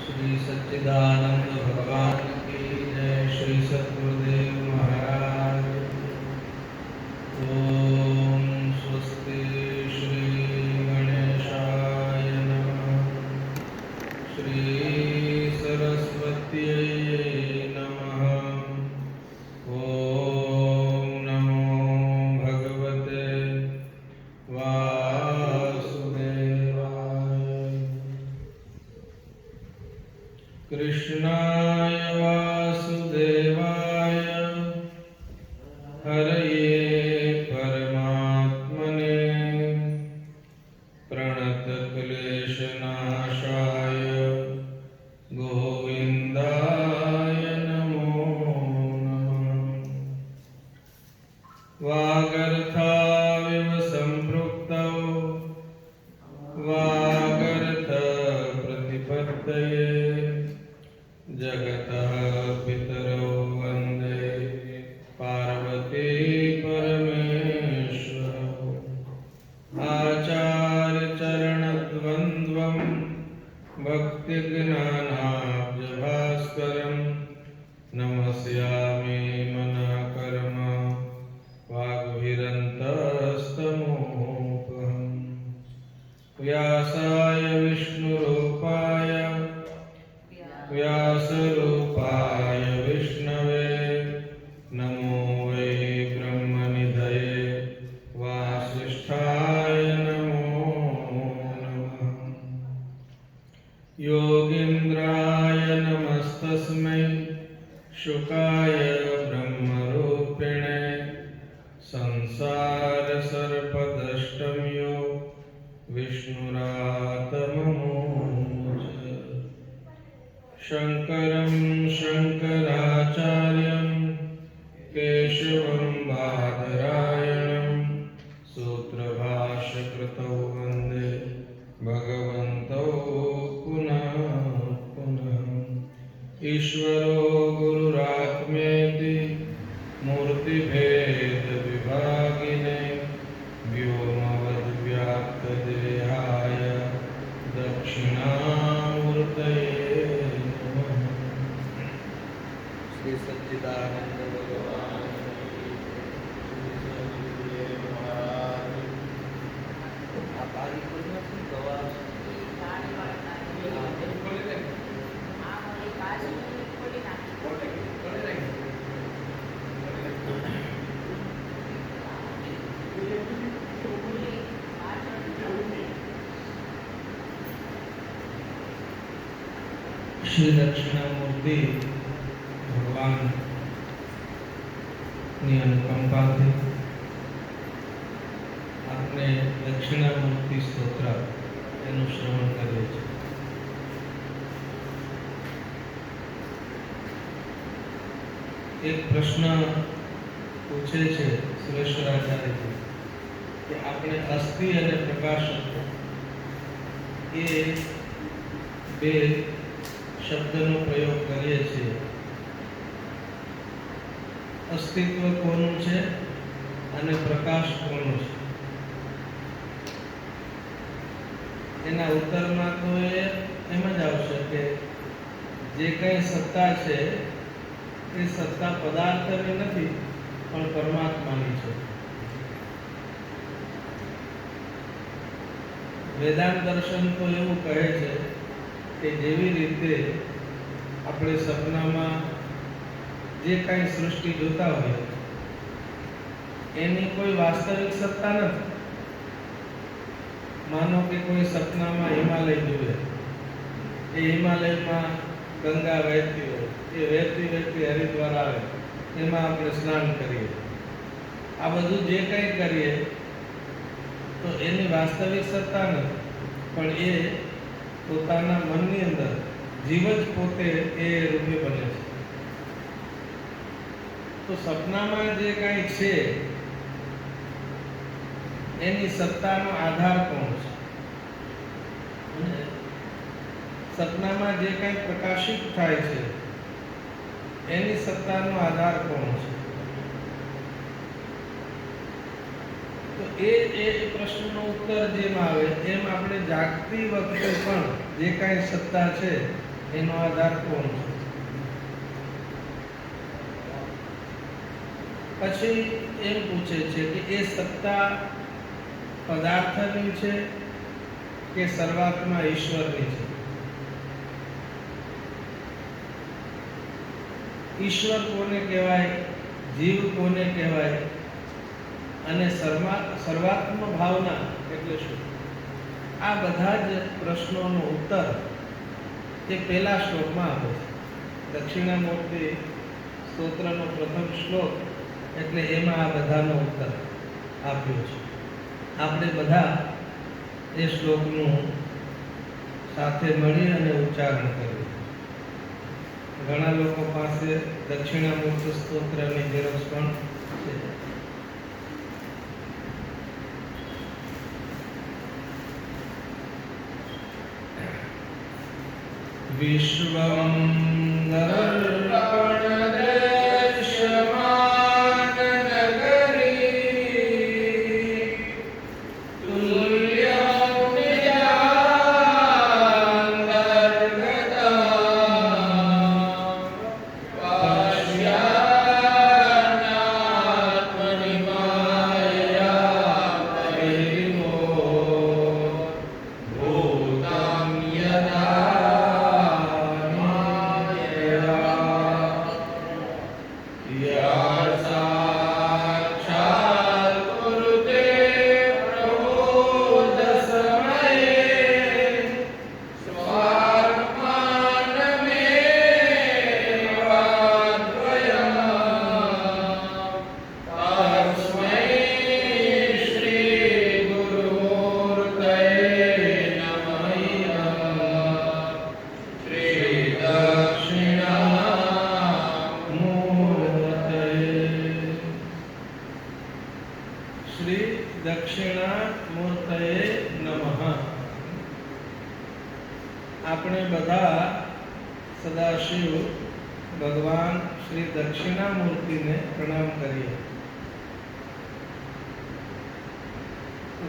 श्री सच्चिदानंद भगवान की जय। श्री सद्गुरुदेव महाराज। ओम स्वस्ति श्री गणेशाय नमः। श्री सरस्वत्यै नमः। ओम नमो भगवते वासुदेवाय। कृष्णाय वासुदेवाय हरये परमात्मने प्रणतक्लेशनाशाय गोविन्दाय नमो नमः। वागर्थाविव सम्पृक्तौ वागर्थप्रतिपत्तये जगतः पितरौ वन्दे पार्वती परमेश्वरौ। आचार्यचरणद्वन्द्वं भक्तिज्ञानाब्जभास्करं नमस्यामि मनाकर्म वाग्भिरन्तस्तमोपहम्। व्यासाय विष्णुरूपाय व्यासरूपाय विष्णवे नमो वै ब्रह्मनिधये वासिष्ठाय नमो नमः। योगीन्द्राय नमस्तस्मै शुकाय ब्रह्मरूपिणे संसारसर्पदष्टं यो विष्णुरातममोच। शङ्करं शङ्कराचार्यं केशवं बादरायणं सूत्रभाष्यकृतौ वन्दे भगवन्तौ पुनः पुनः। ईश्वरो गुरुरात्मेति मूर्तिभेदविभागिने व्योमवद्व्याप्तदेहाय दक्षिणामूर्तये नमः। श्री सच्चिदानंद भगवान की जय। महाराज आप आगे बोलना थी दवा श्री दक्षिणामूर्ति भगवान ની અનુકંપાથી આપણે દક્ષિણામૂર્તિ સ્તોત્ર એનું શ્રવણ કરીએ છીએ. એક પ્રશ્ન પૂછે છે સુરેશ્વરાચાર્યજી કે આપણે અસ્થિ અને પ્રકાશ એ બે શબ્દનો પ્રયોગ કરીએ છીએ. અસ્તિત્વ કોનું છે અને પ્રકાશ કોનો છે? એના ઉત્તરમાં તો એમ જ આવશે કે જે કંઈ સત્તા છે એ સત્તા પદાર્થની નથી પણ પરમાત્માની છે. વેદાંત દર્શન તો એવું કહે છે કે જેવી રીતે આપણે સપનામાં જે કાંઈ સૃષ્ટિ જોતા હોય એની કોઈ વાસ્તવિક સત્તા નથી. માનો કે કોઈ સપનામાં હિમાલય જુએ, એ હિમાલયમાં ગંગા વહેતી હોય, એ વહેતી વહેતી હરિદ્વાર આવે, એમાં આપણે સ્નાન કરીએ. આ બધું જે કંઈ કરીએ તો એની વાસ્તવિક સત્તા નથી, પણ એ પોતાના મનની અંદર જીવ જ પોતે એ રૂપે બને છે. તો સપનામાં જે કાંઈ છે એની સત્તાનો આધાર કોણ છે? અને સપનામાં જે કાંઈ પ્રકાશિત થાય છે એની સત્તાનો આધાર કોણ છે? તો એ પ્રશ્નનો ઉત્તર જેમ આવે એમ આપણે જાગતી વખતે પણ જે કાંઈ સત્તા છે એનો આધાર કોણ છે? પછી એમ પૂછે છે કે એ સત્તા પદાર્થની છે કે સર્વાત્મા ઈશ્વરની છે? ઈશ્વર કોને કહેવાય, જીવ કોને કહેવાય અને સર્વાત્મ ભાવના એટલે શું? આ બધા જ પ્રશ્નોનો ઉત્તર એ પહેલા શ્લોકમાં આપે છે. દક્ષિણામૂર્તિ સ્તોત્રનો પ્રથમ શ્લોક એટલે એમાં આ બધાનો ઉત્તર આપ્યો છે. આપણે બધા એ શ્લોકનું સાથે મળી અને ઉચ્ચારણ કર્યું. ઘણા લોકો પાસે દક્ષિણામૂર્તિ સ્તોત્રની ઝેરોક્ષ પણ છે. વિશ્વમ દર્પણદૃશ્યમાન નગરી તુલ્યં નિજાંતર્ગતા પશ્યાન્નાત્મનિમાયા પરિમો ભૂતં યથા શ્રી દક્ષિણામૂર્તયે નમઃ. આપણે બધા સદાશિવ ભગવાન શ્રી દક્ષિણામૂર્તિને પ્રણામ કરીએ.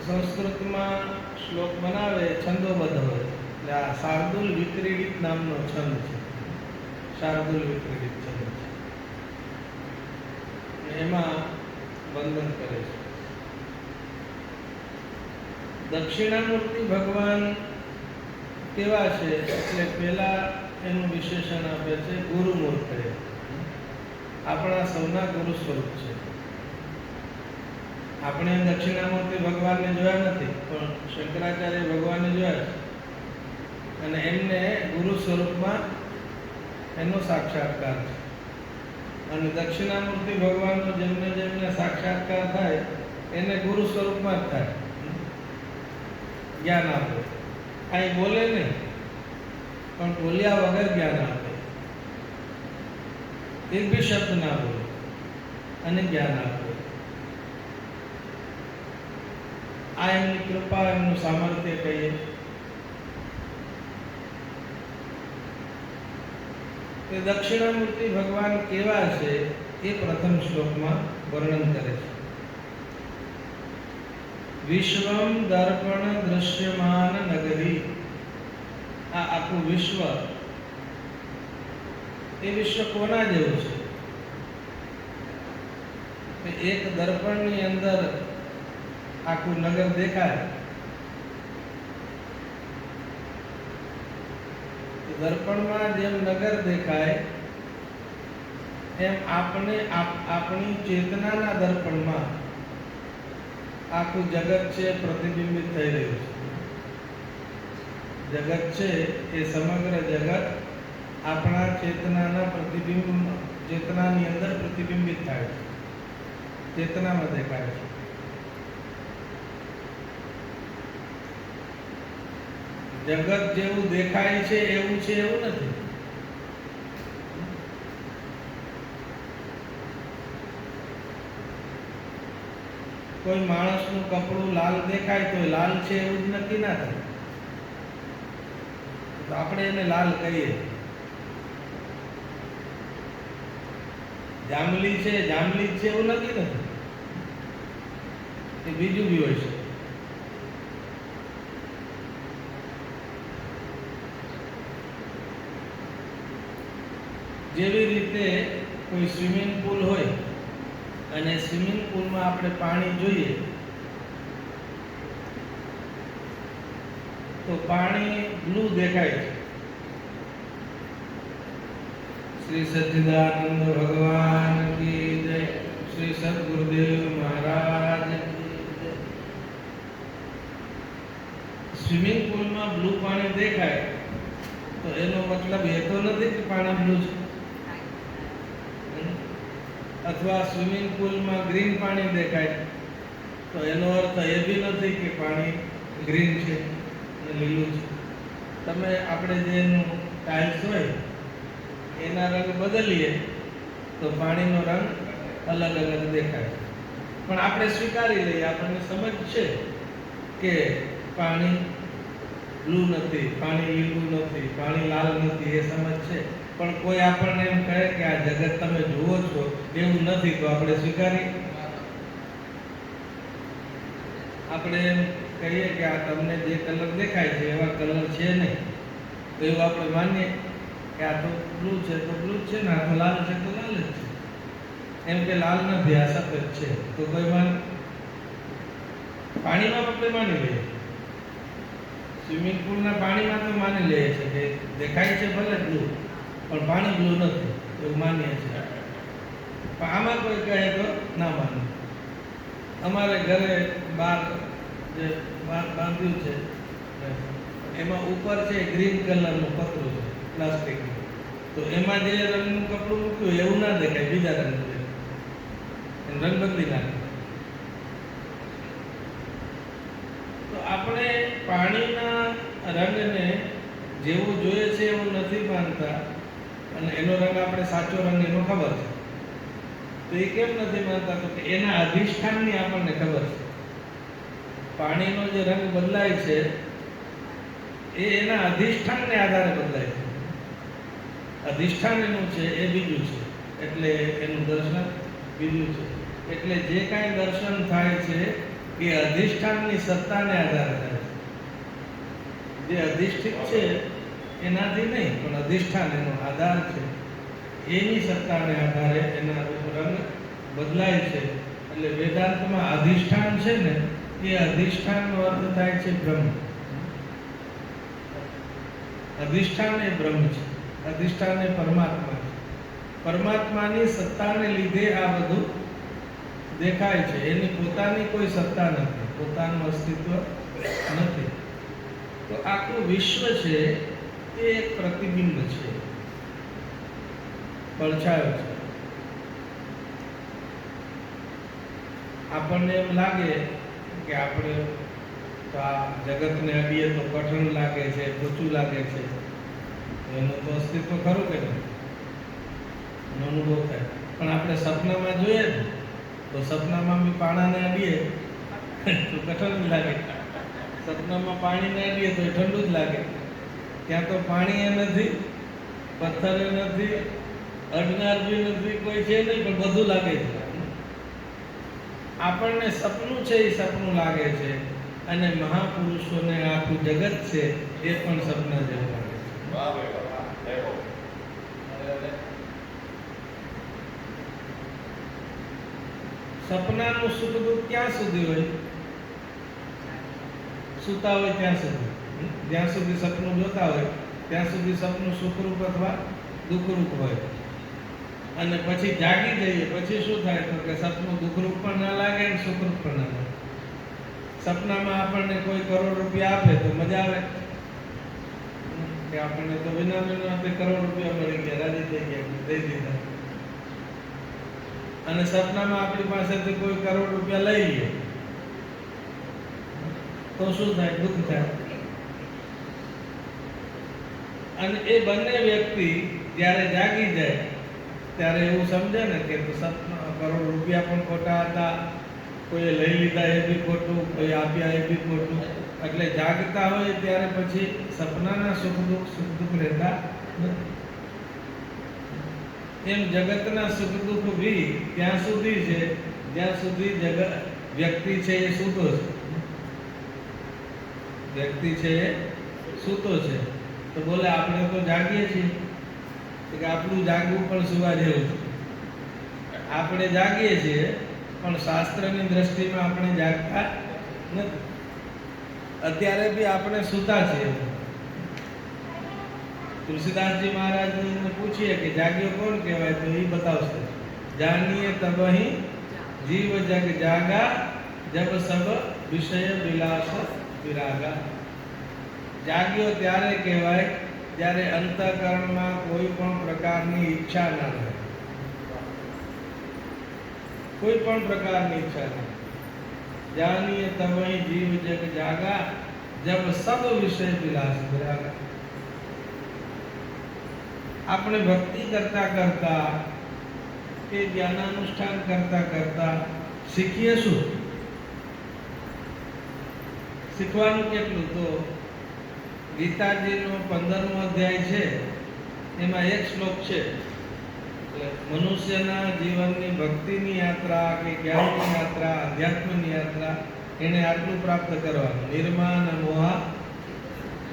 સંસ્કૃતમાં શ્લોક બનાવે છંદોબદ્ધ હોય એટલે આ શાર્દુલ વિક્રીડિત નામનો છંદ છે. શાર્દુલ વિક્રીડિત છંદ છે. એમાં વંદન કરે છે. દક્ષિણામૂર્તિ ભગવાન કેવા છે એટલે પહેલા એનું વિશેષણ આપે છે ગુરુમૂર્તિ. આપણા સૌના ગુરુ સ્વરૂપ છે. આપણે દક્ષિણામૂર્તિ ભગવાનને જોયા નથી, પણ શંકરાચાર્ય ભગવાનને જોયા છે અને એમને ગુરુ સ્વરૂપમાં એનો સાક્ષાત્કાર છે. અને દક્ષિણામૂર્તિ ભગવાનનો જેમને જેમને સાક્ષાત્કાર થાય એને ગુરુ સ્વરૂપમાં જ થાય. જ્ઞાન આપે, કાંઈ બોલે નહીં પણ બોલ્યા વગર જ્ઞાન આપે. એક બી શબ્દ ના બોલે અને જ્ઞાન આપે. આ એમની કૃપા, એમનું સામર્થ્ય કહીએ. તે દક્ષિણામૂર્તિ ભગવાન કેવા છે એ પ્રથમ શ્લોકમાં વર્ણન કરે છે. વિશ્વમ દર્પણ દૃશ્યમાન નગરી. આ આખું વિશ્વ, એ વિશ્વ કોના જેવું છે? એક દર્પણની અંદર આખું નગર દેખાય. દર્પણમાં જેમ નગર દેખાય એમ આપણી ચેતનાના દર્પણમાં આખું જગત છે પ્રતિબિંબિત થઈ રહ્યું છે. જગત છે એ સમગ્ર જગત આપણા ચેતનાના ચેતનાની અંદર પ્રતિબિંબિત થાય છે, ચેતનામાં દેખાય છે. જગત જેવું દેખાય છે એવું છે એવું નથી. કોઈ માણસનું કપડું લાલ દેખાય તો લાલ છે એવું જ નક્કી ના થાય. તો આપણે એને લાલ કહીએ. જાંબલી છે જાંબલી છે એવું નક્કી નથી, એ બીજું બી હોય છે. જેવી રીતે કોઈ સ્વિમિંગ પુલ હોય અને સ્વિમિંગ પુલમાં આપણે પાણી જોઈએ તો પાણી બ્લુ દેખાય છે. શ્રી સચ્ચિદાનંદ ભગવાન કી જય, શ્રી સદગુરુદેવ મહારાજ કી જય. સ્વિમિંગ પુલમાં બ્લુ પાણી દેખાય તો એનો મતલબ એ તો નથી કે પાણી બ્લુ છે. અથવા સ્વિમિંગ પુલમાં ગ્રીન પાણી દેખાય તો એનો અર્થ એ બી નથી કે પાણી ગ્રીન છે અને લીલું છે. તમે આપણે જે એનું ટાઇલ્સ હોય એના રંગ બદલીએ તો પાણીનો રંગ અલગ અલગ દેખાય. પણ આપણે સ્વીકારી લઈએ, આપણને સમજ છે કે પાણી બ્લુ નથી, પાણી લીલું નથી, પાણી લાલ નથી, એ સમજ છે. પણ કોઈ આપણને એમ કહે કે આ જગત તમે જુઓ છો એવું નથી તો આપણે સ્વીકારીએ. આપણે એમ કહીએ કે આ તમને જે કલર દેખાય છે એવા કલર છે નહીં તો એવું આપણે માનીએ કે આ તો બ્લુ છે તો બ્લુ છે ને, આ તો લાલ છે તો લાલ જ છે. એમ કે લાલ નથી, આ સફેદ છે તો કોઈ પાણીમાં આપણે માની લઈએ. સ્વિમિંગ પુલના પાણીમાં તો માની લઈએ છે કે દેખાય છે ભલે બ્લુ પણ પાણી બ્લુ નથી એવું માનીએ છીએ. પણ આમાં કોઈ કહે તો ના માને. અમારે ઘરે બહાર જે બાંધ્યું છે એમાં ઉપર છે ગ્રીન કલરનું પતરું છે પ્લાસ્ટિકનું, તો એમાં જે રંગનું કપડું મૂક્યું એવું ના દેખાય, બીજા રંગનું દેખાય, રંગ બદલી નાખે. તો આપણે પાણીના રંગને જેવું જોઈએ છે એવું નથી માનતા અને એનો રંગ આપણે સાચો રંગ એનો ખબર છે. તો એ કેમ નથી માનતા? તો કે એના અધિષ્ઠાનની આપણને ખબર છે. પાણીનો જે રંગ બદલાય છે એ એના અધિષ્ઠાનને આધારે બદલાય છે. અધિષ્ઠાન એનું છે એ બીજું છે એટલે એનું દર્શન બીજું છે. એટલે જે કાંઈ દર્શન થાય છે એ અધિષ્ઠાનની સત્તાને આધારે થાય છે. જે અધિષ્ઠિત છે એનાથી નહીં, પણ અધિષ્ઠાન એનો આધાર છે, એની સત્તાને આધારે એના રંગ બદલાય છે. એટલે વેદાંતમાં અધિષ્ઠાન છે ને એ અધિષ્ઠાનનો અર્થ થાય છે બ્રહ્મ. અધિષ્ઠાન એ બ્રહ્મ છે, અધિષ્ઠાન એ પરમાત્મા છે. પરમાત્માની સત્તાને લીધે આ બધું દેખાય છે. એની પોતાની કોઈ સત્તા નથી, પોતાનું અસ્તિત્વ નથી. તો આખું વિશ્વ છે એ એક પ્રતિબિંબ છે, પડછાયો છે. આપણને એમ લાગે કે આપણે તો આ જગતને અડીએ તો કઠણ લાગે છે, ઊંચું લાગે છે, એનું તો અસ્તિત્વ ખરું કે નહીં એનો અનુભવ થાય. પણ આપણે સપનામાં જોઈએ ને તો સપનામાં બી પાણાને અડીએ તો કઠણ જ લાગે, સપનામાં પાણીને અડીએ તો ઠંડુ જ લાગે. ત્યાં તો પાણી એ નથી, પથ્થર એ નથી, અડનાર બી નથી, કોઈ છે નહીં, પણ બધું લાગે છે. આપણને સપનું છે એ સપનું લાગે છે અને મહાપુરુષોને આખું જગત છે એ પણ સપના જેવું લાગે છે. સપનાનું સુખ દુઃખ ક્યાં સુધી હોય? સૂતા હોય ત્યાં સુધી. જ્યાં સુધી સપનું જોતા હોય ત્યાં સુધી સપનું સુખરૂપ અથવા દુઃખરૂપ હોય. અને પછી જાગી જઈએ પછી શું થાય? તો કે સપનું દુઃખરૂપ પણ ના લાગે અને સુખરૂપ પણ ના લાગે. સપનામાં આપણને કોઈ કરોડ રૂપિયા આપે તો મજા આવે કે આપણને તો વિના વિના કરોડ રૂપિયા મળી ગયા, રાજી થઈ ગયા, દઈ દીધા. અને સપનામાં આપણી પાસેથી કોઈ કરોડ રૂપિયા લઈ લે તો શું થાય? દુઃખ થાય. અને એ બંને વ્યક્તિ જ્યારે જાગી જાય ત્યારે એવું સમજે ને કે સપના કરોડ રૂપિયા પણ ખોટા હતા, કોઈએ લઈ લીધા એ બી ખોટું, કોઈ આપ્યા એ બી ખોટું. એટલે જાગતા હોય ત્યારે પછી સપનાના સુખ દુઃખ રહેતા નથી. એમ જગતના સુખ દુઃખ બી ત્યાં સુધી છે જ્યાં સુધી જગત વ્યક્તિ છે એ સૂતો છે. વ્યક્તિ છે એ સૂતો છે તો બોલે આપણે તો જાગીએ છીએ. કે આપણું જાગવું પણ સુવા જેવું છે. આપણે જાગીએ છીએ પણ શાસ્ત્રની દ્રષ્ટિમાં આપણે જાગતા નથી. અત્યારે બી આપણે સૂતા છીએ. તુલસીદાસજી મહારાજને પૂછીએ કે જાગ્યો કોણ કહેવાય, તો એ બતાવશે. જાનીએ તબહી જીવ જગ જાગા, જબ સબ વિષય વિલાસ વિરાગા. જાગ્યો ત્યારે કહેવાય જ્યારે અંતઃકરણમાં કોઈ પણ પ્રકારની ઈચ્છા ના રહે. કોઈ પણ પ્રકારની ઈચ્છા નહીં. જાનીએ તબહી જીવ જગ જાગા, જબ સબ વિષય વિલાસ વિરાગા. આપણે ભક્તિ કરતા કરતા કે જ્ઞાનાનુષ્ઠાન કરતા કરતા શીખીએ શું? શીખવાનું કેટલું? તો ગીતાજીનો 15મો અધ્યાય છે, એમાં એક શ્લોક છે. એટલે મનુષ્યના જીવનની ભક્તિની યાત્રા કે જ્ઞાનની યાત્રા, અધ્યાત્મની યાત્રા, એને આટલું પ્રાપ્ત કરવાનું. નિર્માણ મોહા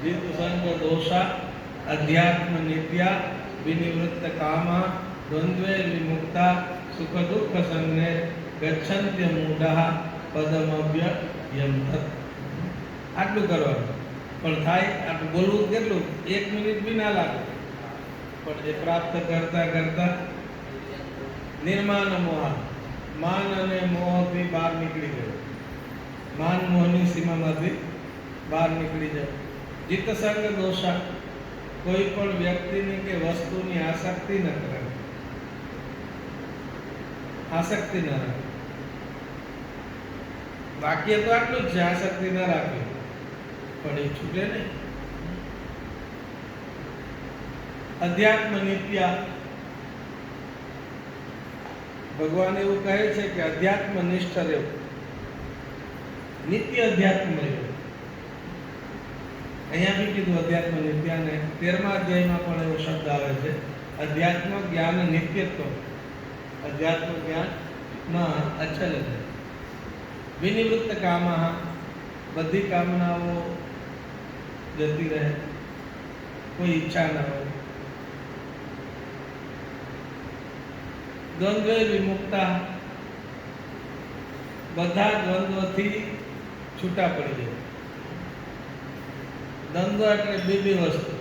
જીત સંગ દોષા, અધ્યાત્મ નિત્યા, વિનિવૃત્ત કામા, દ્વંદ્વે વિમુક્તા, સુખ દુઃખ સંગે, ગચ્છન્ત્ય મૂઢા, પદમભ્ય યમતત. આટલું કરવાનું. પણ થાય આટલું બોલવું કેટલું? 1 મિનિટ બી ના લાગે. પણ એ પ્રાપ્ત કરતા કરતા નિર્માણ મોહ, માન અને મોહથી બહાર નીકળી ગયો. માન મોહની સીમામાંથી બહાર નીકળી જાય. જીત સંગ દોષા, કોઈ પણ વ્યક્તિની કે વસ્તુની આસક્તિ ન કરે. આસક્તિ ન રાખે. વાક્ય તો આટલું જ છે, આસક્તિ ન રાખવી. પણ એ છૂટે નહીં. અધ્યાત્મ નિત્યા, ભગવાન એવું કહે છે કે અધ્યાત્મ નિષ્ઠ રહેવું, નિત્ય અધ્યાત્મ રહેવું. અહીંયા બી કીધું અધ્યાત્મ નિત્યા, ને 13મા અધ્યાયમાં પણ એવો શબ્દ આવે છે, અધ્યાત્મ જ્ઞાન નિત્યત્વ. અધ્યાત્મ જ્ઞાનમાં અચલ છે. વિનિવૃત્ત કામા, બધી કામનાઓ જતી રહે, કોઈ ઈચ્છા ના હોય. દ્વંદ્વે વિમુક્તા, બધા દ્વંદ્વથી છૂટા પડી જાય. દ્વંદ્વ એટલે બે વસ્તુ.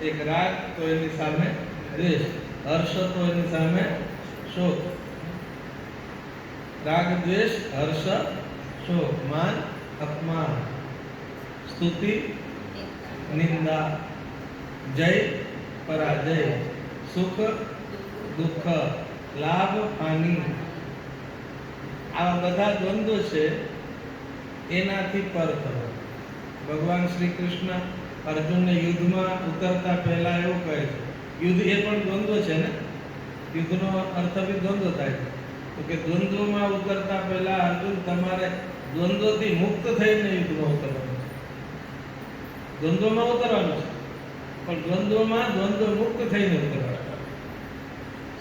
એક રાગ તો એની સામે દ્વેષ, હર્ષ તો એની સામે શોક. રાગ દ્વેષ, હર્ષ શોક, માન અપમાન, સ્તુતિ નિંદા, જય પરાજય, સુખ દુઃખ, લાભ હાનિ. આ બધા દ્વંદ્વ છે, એનાથી પર થવું. ભગવાન શ્રી કૃષ્ણ અર્જુનને યુદ્ધમાં ઉતરતા પહેલા એવું કહે છે, યુદ્ધ એ પણ દ્વંદ્વ છે ને, યુદ્ધનો અર્થ બી દ્વંદ્વ થાય છે. તો કે દ્વંદ્વમાં ઉતરતા પહેલા અર્જુન, તમારે દ્વંદ્વથી મુક્ત થઈને યુદ્ધમાં ઉતરવાનું છે. દ્વંદ્વમાં ઉતરવાનું છે, પણ દ્વંદ્વમાં દ્વંદ્વ મુક્ત થઈને ઉતરવાનું.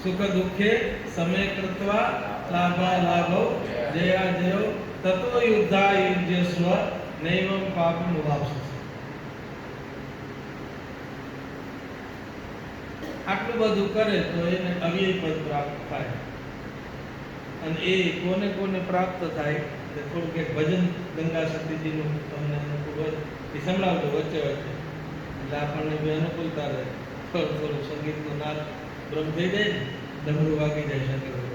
સુખ દુઃખે સમય કૃત્વા, લાભા લાભો, જયા જયો, તત્વ યુદ્ધા યુજ્યસ્વ, નૈવમ પાપમ વાપસસે. આટલું બધું કરે તો એને અવ્યય પદ પ્રાપ્ત થાય. અને એ કોને કોને પ્રાપ્ત થાય? થોડુંક એક ભજન ગંગા સતીજીનું તમને ખૂબ જ સંભળાવજો વચ્ચે વચ્ચે, એટલે આપણને બી અનુકૂળતા રહે. થોડું સંગીતનો નાદ બ્રહ્મ થઈ જાય ને, ડમરું વાગી જાય શંકર ભગવાન.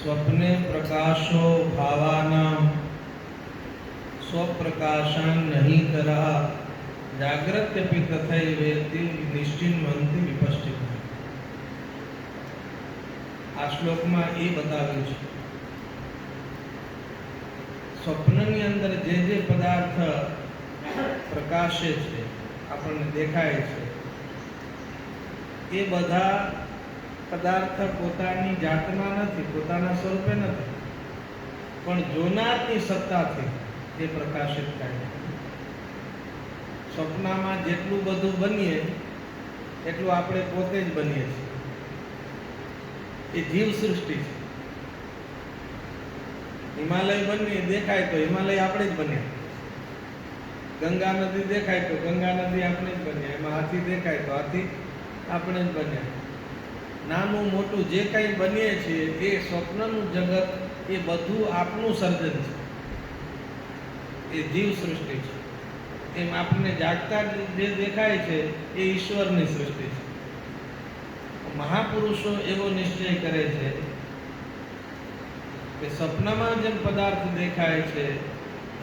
સ્વપ્ન स्वप्ने प्रकाशो भावानां स्वप्रकाशान् नहीं करा जाग्रत्यपि तथैवेति निश्चिन्वन्ति विपश्चिता। આ શ્લોકમાં એ બતાવ્યું છે સ્વપ્નની અંદર જે પદાર્થ પ્રકાશે છે, આપણને દેખાય છે, એ બધા પદાર્થ પોતાની જાતમાં નથી, પોતાના સ્વરૂપે નથી, પણ જોનારની સત્તાથી એ પ્રકાશિત થાય છે. સ્વપ્નમાં જેટલું બધું બનીએ એટલું આપણે પોતે જ બનીએ છીએ. એ જીવ સૃષ્ટિ છે. હિમાલય બની દેખાય તો હિમાલય આપણે જ બન્યા. ગંગા નદી દેખાય તો ગંગા નદી આપણે જ બન્યા. એમાં હાથી દેખાય તો હાથી આપણે જ બન્યા. નાનું મોટું જે કંઈ બનીએ છીએ એ સ્વપ્નનું જગત એ બધું આપણું સર્જન છે. એ જીવ સૃષ્ટિ છે. એમ આપણને જાગતા જે દેખાય છે એ ઈશ્વરની સૃષ્ટિ છે. મહાપુરુષો એવો નિશ્ચય કરે છે કે સપનામાં જેમ પદાર્થ દેખાય છે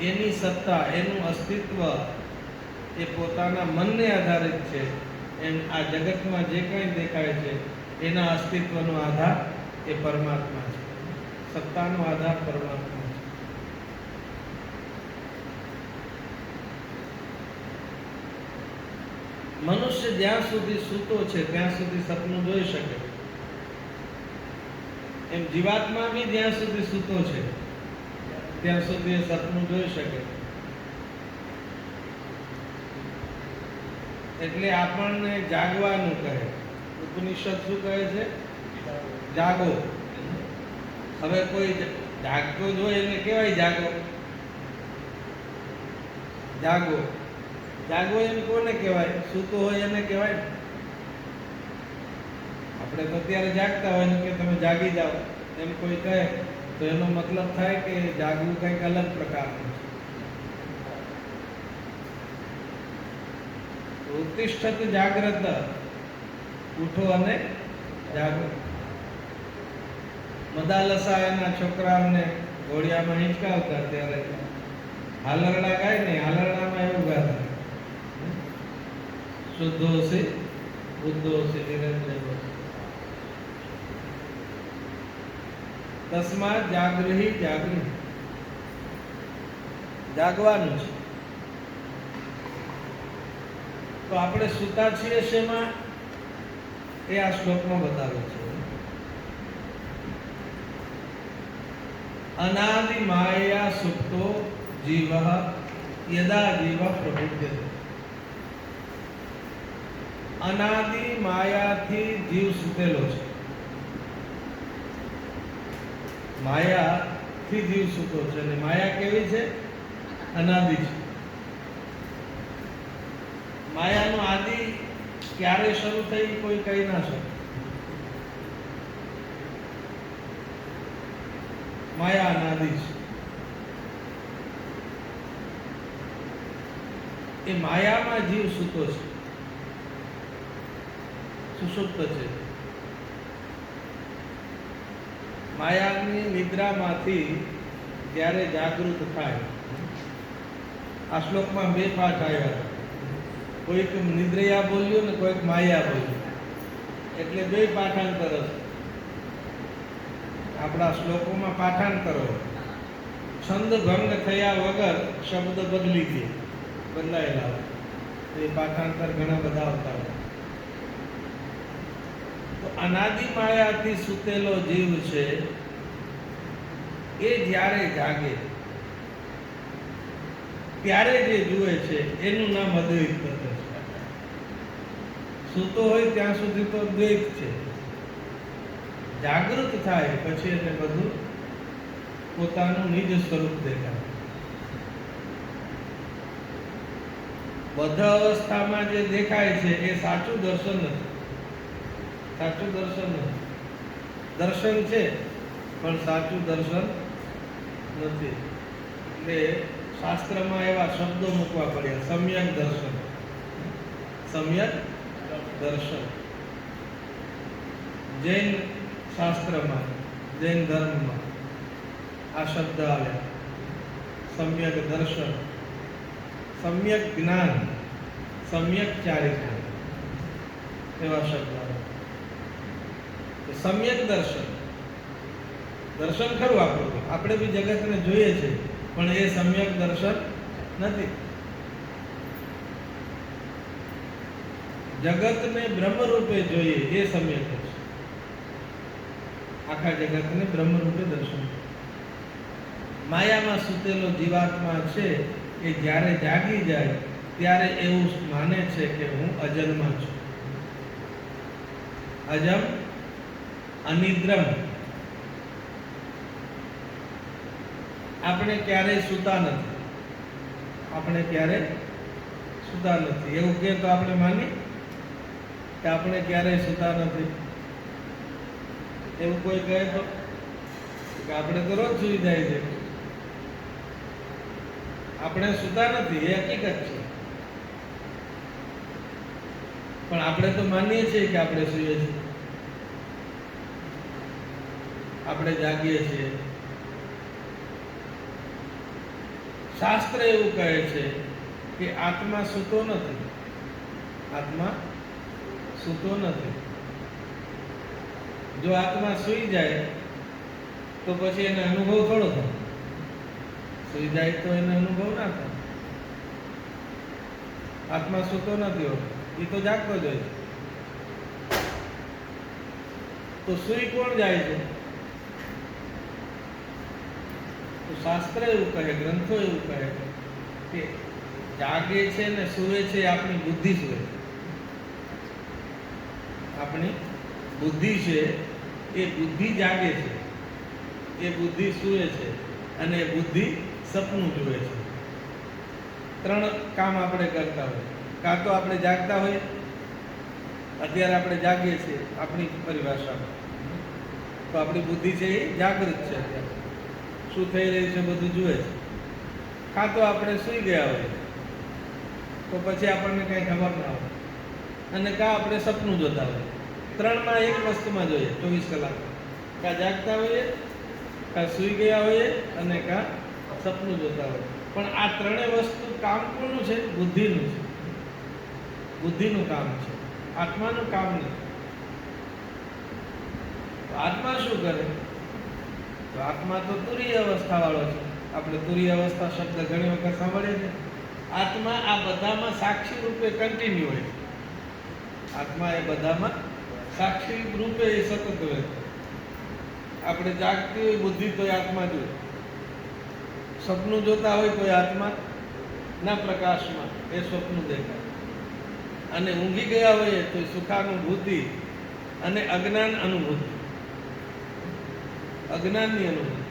એની સત્તા, એનું અસ્તિત્વ એ પોતાના મનને આધારિત છે. એમ આ જગતમાં જે કંઈ દેખાય છે એના અસ્તિત્વનો આધાર એ પરમાત્મા છે. સત્તાનો આધાર પરમાત્મા છે. મનુષ્ય જ્યાં સુધી સૂતો છે ત્યાં સુધી સપનું જોઈ શકે. એમ જીવાત્મા બી જ્યાં સુધી સૂતો છે ત્યાં સુધી એ સપનું જોઈ શકે. એટલે આપણને જાગવાનું કહે. ઉપનિષદ શું કહે છે? જાગો. હવે કોઈ જાગતો જ હોય એને કહેવાય જાગો. જાગો જાગવો એમ કોને કહેવાય? સૂતો હોય એને કહેવાય. આપણે તો અત્યારે જાગતા હોય કે તમે જાગી જાઓ એમ કોઈ કહે તો એનો મતલબ થાય કે જાગવું કંઈક અલગ પ્રકારનું છે. ઉત્તિષ્ઠત જાગ્રત, ઉઠો અને જાગો. મદાલસા એના છોકરાઓને ઘોડિયામાં હિંચકાવતા ત્યારે હાલરડા ગાય ને, હાલરડામાં એવું ગાતા, શુદ્ધોસી બુદ્ધોસી નિરંજનો તસ્માત જાગૃહી જાગૃહી. જાગવાનું છે. તો આપણે સૂતા છીએ શેમાં એ આ શ્લોકમાં બતાવે છે. અનાદિ માયા સુપ્તો જીવ યદા જીવ પ્રબુધ્યતે. અનાદિ માયાથી જીવ સૂતેલો છે. માયાથી જીવ સૂતો છે. અને માયા કેવી છે? અનાદિ છે. માયાનો આદિ ક્યારે શરૂ થઈ કોઈ કહી ના શકે. માયા અનાદિ છે. એ માયામાં જીવ સૂતો છે, સુષુપ્ત છે. માયાની નિદ્રામાંથી જ્યારે જાગૃત થાય. આ શ્લોકમાં બે પાઠ આવ્યા. કોઈક નિદ્રયા બોલ્યું ને કોઈક માયા બોલ્યું, એટલે બે પાઠાંતર હશે. આપણા શ્લોકોમાં પાઠાંતરો છંદ ભંગ થયા વગર શબ્દ બદલી દે, બદલાયેલા હોય. એ પાઠાંતર ઘણા બધા આવતા હોય. તો અનાદિ માયાથી સૂતેલો જીવ છે એ જ્યારે જાગે ત્યારે જે જુએ છે એનું નામ અદ્વૈત તત્વ છે. સૂતો હોય ત્યાં સુધી તો દ્વૈત છે. જાગૃત થાય પછી એને બધું પોતાનું નિજ સ્વરૂપ દેખાય. બધા અવસ્થામાં જે દેખાય છે એ સાચું દર્શન નથી. સાચું દર્શન નથી. દર્શન છે પણ સાચું દર્શન નથી. એટલે શાસ્ત્રમાં એવા શબ્દો મૂકવા પડ્યા. સમ્યક દર્શન, સમ્યક દર્શન. જૈન શાસ્ત્રમાં, જૈન ધર્મમાં આ શબ્દ આવ્યા. સમ્યક દર્શન, સમ્યક જ્ઞાન, સમ્યક ચારિત્ર્ય એવા શબ્દ આવ્યા. સમ્યક દર્શન, દર્શન ખરું આપણું, આપણે બી જગતને જોઈએ છે, પણ એ સમ્યક દર્શન નથી. જગતને બ્રહ્મ રૂપે જોઈએ એ સમ્યક દર્શન. આખા જગતને બ્રહ્મ રૂપે દર્શન. માયામાં સૂતેલો જીવાત્મા છે એ જ્યારે જાગી જાય ત્યારે એવું માને છે કે હું અજન્મા છું. અજમ અનિદ્રમ. આપણે ક્યારેય સૂતા નથી, આપણે ક્યારેય સૂતા નથી એવું કહે તો આપણે માની કે આપણે ક્યારેય સૂતા નથી? એવું કોઈ કહે તો કે આપણે તો રોજ સૂઈ જાય છે. આપણે સૂતા નથી એ હકીકત છે, પણ આપણે તો માનીએ છીએ કે આપણે સૂઈએ છીએ, આપણે જાગીએ છીએ. શાસ્ત્ર એવું કહે છે કે આત્મા સૂતો નથી, આત્મા સૂતો નથી. જો આત્મા સૂઈ જાય તો પછી એને અનુભવ થોડો થાય. સૂઈ જાય તો એને અનુભવ ના થાય. આત્મા સૂતો નથી હોતો, એ તો જાગતો જ હોય છે. તો સૂઈ કોણ જાય છે? તો શાસ્ત્ર એવું કહે, ગ્રંથો એવું કહે કે જાગે છે ને સૂવે છે આપણી બુદ્ધિ સૂવે છે. આપણી બુદ્ધિ છે એ બુદ્ધિ જાગે છે, એ બુદ્ધિ સૂવે છે અને એ બુદ્ધિ સપનું જુએ છે. ત્રણ કામ આપણે કરતા હોય. કાં તો આપણે જાગતા હોઈએ, અત્યારે આપણે જાગીએ છીએ આપણી પરિભાષામાં, તો આપણી બુદ્ધિ છે એ જાગૃત છે, અત્યારે શું થઈ રહ્યું છે બધું જુએ છે. કાં તો આપણે સૂઈ ગયા હોઈએ તો પછી આપણને કંઈ ખબર ના હોય, અને કાં આપણે સપનું જોતા હોઈએ. ત્રણમાં એક વસ્તુમાં જોઈએ 24 કલાક. કાં જાગતા હોઈએ, કાં સૂઈ ગયા હોઈએ અને કાં સપનું જોતા હોઈએ. પણ આ ત્રણેય વસ્તુ કામ કોનું છે? બુદ્ધિનું છે. બુદ્ધિનું કામ છે, આત્માનું કામ નથી. તો આત્મા શું કરે? તો આત્મા તો તુરીય અવસ્થા વાળો છે. આપણે તુરીય અવસ્થા શબ્દ ઘણી વખત સાંભળીએ છીએ. આત્મા આ બધામાં સાક્ષી રૂપે કન્ટિન્યુ હોય છે. આત્મા એ બધામાં સાક્ષી રૂપે એ સતત હોય. આપણે જાગતી હોય બુદ્ધિ તો આત્મા જોઈએ, સપનું જોતા હોય તો આત્મા ના પ્રકાશમાં એ સ્વપ્ન દેખાય, અને ઊંઘી ગયા હોય તો સુખાનુભૂતિ અને અજ્ઞાન અનુભૂતિ, અજ્ઞાનની અનુભૂતિ,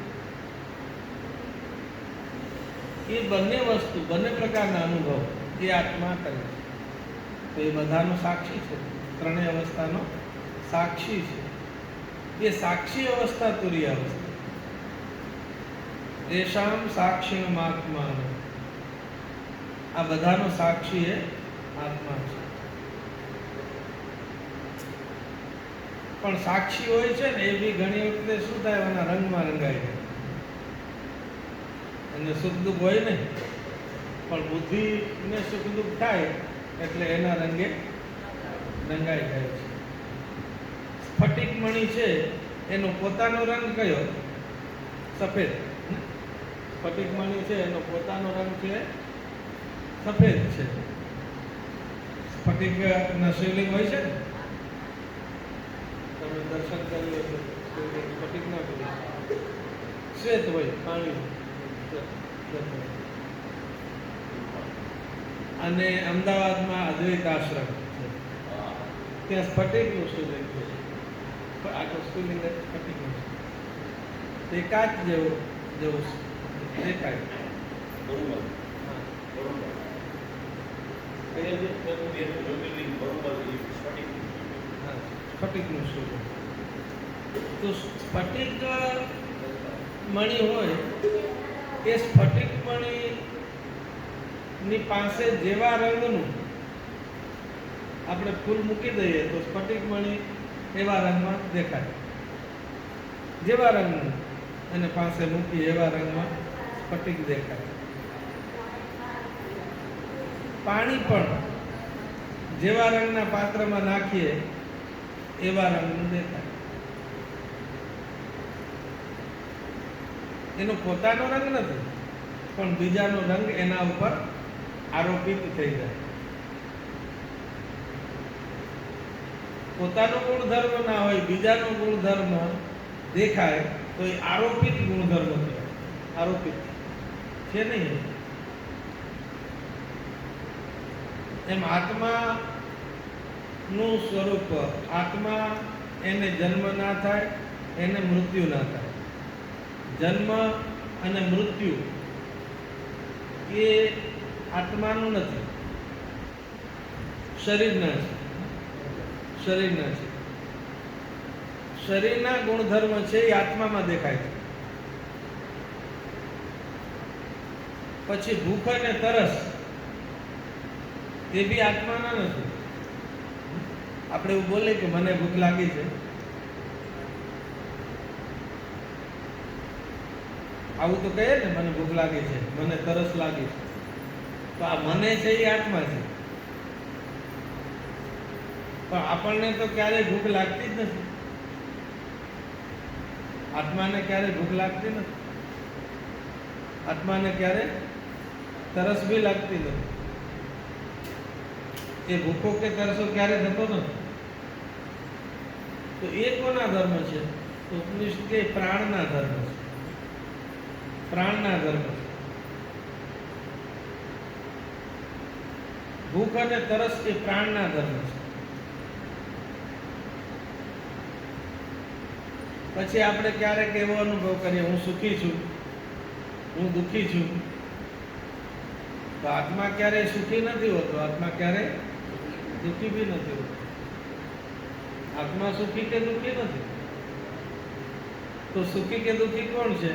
એ બંને વસ્તુ, બંને પ્રકારના અનુભવ એ આત્મા કરે છે. તો એ બધાનો સાક્ષી છે, ત્રણેય અવસ્થાનો સાક્ષી છે. એ સાક્ષી અવસ્થા તુરીય અવસ્થા. એશામ સાક્ષી આત્મા, આ બધાનો સાક્ષી એ આત્મા છે. પણ સાક્ષી હોય છે ને એ બી ઘણી વખતે શું થાય, એના રંગમાં રંગાઈ જાય. અને સુખ દુઃખ હોય ને, પણ બુદ્ધિને સુખ દુઃખ થાય એટલે એના રંગે રંગાઈ જાય છે. સ્ફટિક મણિ છે એનો પોતાનો રંગ કયો? સફેદ. સ્ફટિક મણિ છે એનો પોતાનો રંગ છે સફેદ છે. સ્ફટિક ના શિવલિંગ હોય છે ને, તમે દર્શન કર્યું હશે, સ્ફટિક ના કર્યું, શ્વેત હોય, પાણી. અને અમદાવાદમાં અદ્વૈત આશ્રમ છે, ત્યાં સ્ફટિકનું શિવલિંગ છે. આખો શિવલિંગ સ્ફટિકનું છે. તે કાચ જેવું દેખાય. સ્ફટિકનું શિવલિંગ. તો સ્ફટિક મણિ હોય એ સ્ફટિક મણિની પાસે જેવા રંગનું આપણે ફૂલ મૂકી દઈએ તો સ્ફટિક મણિ એવા રંગમાં દેખાય, જેવા રંગનું. એને પાસે મૂકી એવા રંગમાં સ્ફટિક દેખાય. પાણી પણ જેવા રંગના પાત્રમાં નાખીએ એવા રંગનું દેખાય. એનો પોતાનો રંગ નથી, પણ બીજાનો રંગ એના ઉપર આરોપિત થઈ જાય. પોતાનો ગુણધર્મ ના હોય, બીજાનો ગુણધર્મ દેખાય તો એ આરોપિત ગુણધર્મ કહેવાય. આરોપિત છે નહીં. એમ આત્મા નું સ્વરૂપ, આત્મા એને જન્મ ના થાય, એને મૃત્યુ ના થાય. જન્મ અને મૃત્યુ એ આત્માનું નથી, શરીરના છે. શરીરના છે. શરીરના ગુણધર્મ છે એ આત્મામાં દેખાય છે. પછી ભૂખ અને તરસ એ બી આત્માના નથી. આપણે એવું બોલે કે મને ભૂખ લાગી છે, આવું તો કહીએ ને, મને ભૂખ લાગી છે, મને તરસ લાગી છે, તો આ મને છે એ આત્મા છે. પણ આપણને તો ક્યારેય ભૂખ લાગતી જ નથી. આત્માને ક્યારેય ભૂખ લાગતી નથી. આત્માને ક્યારે તરસ બી લાગતી નથી. એ ભૂખો કે તરસો ક્યારે થતો નથી. તો એ કોના ધર્મ છે? તો ઉપનિષદ કે પ્રાણના ધર્મ છે. પ્રાણના ધર્મ છે. ભૂખ અને તરસ એ પ્રાણના ધર્મ છે. પછી આપણે ક્યારેક એવો અનુભવ કરીએ, હું સુખી છું, હું દુઃખી છું. તો આત્મા ક્યારેય સુખી નથી હોતો, આત્મા ક્યારેય દુઃખી બી નથી હોતો. આત્મા સુખી કે દુઃખી નથી. તો સુખી કે દુઃખી કોણ છે?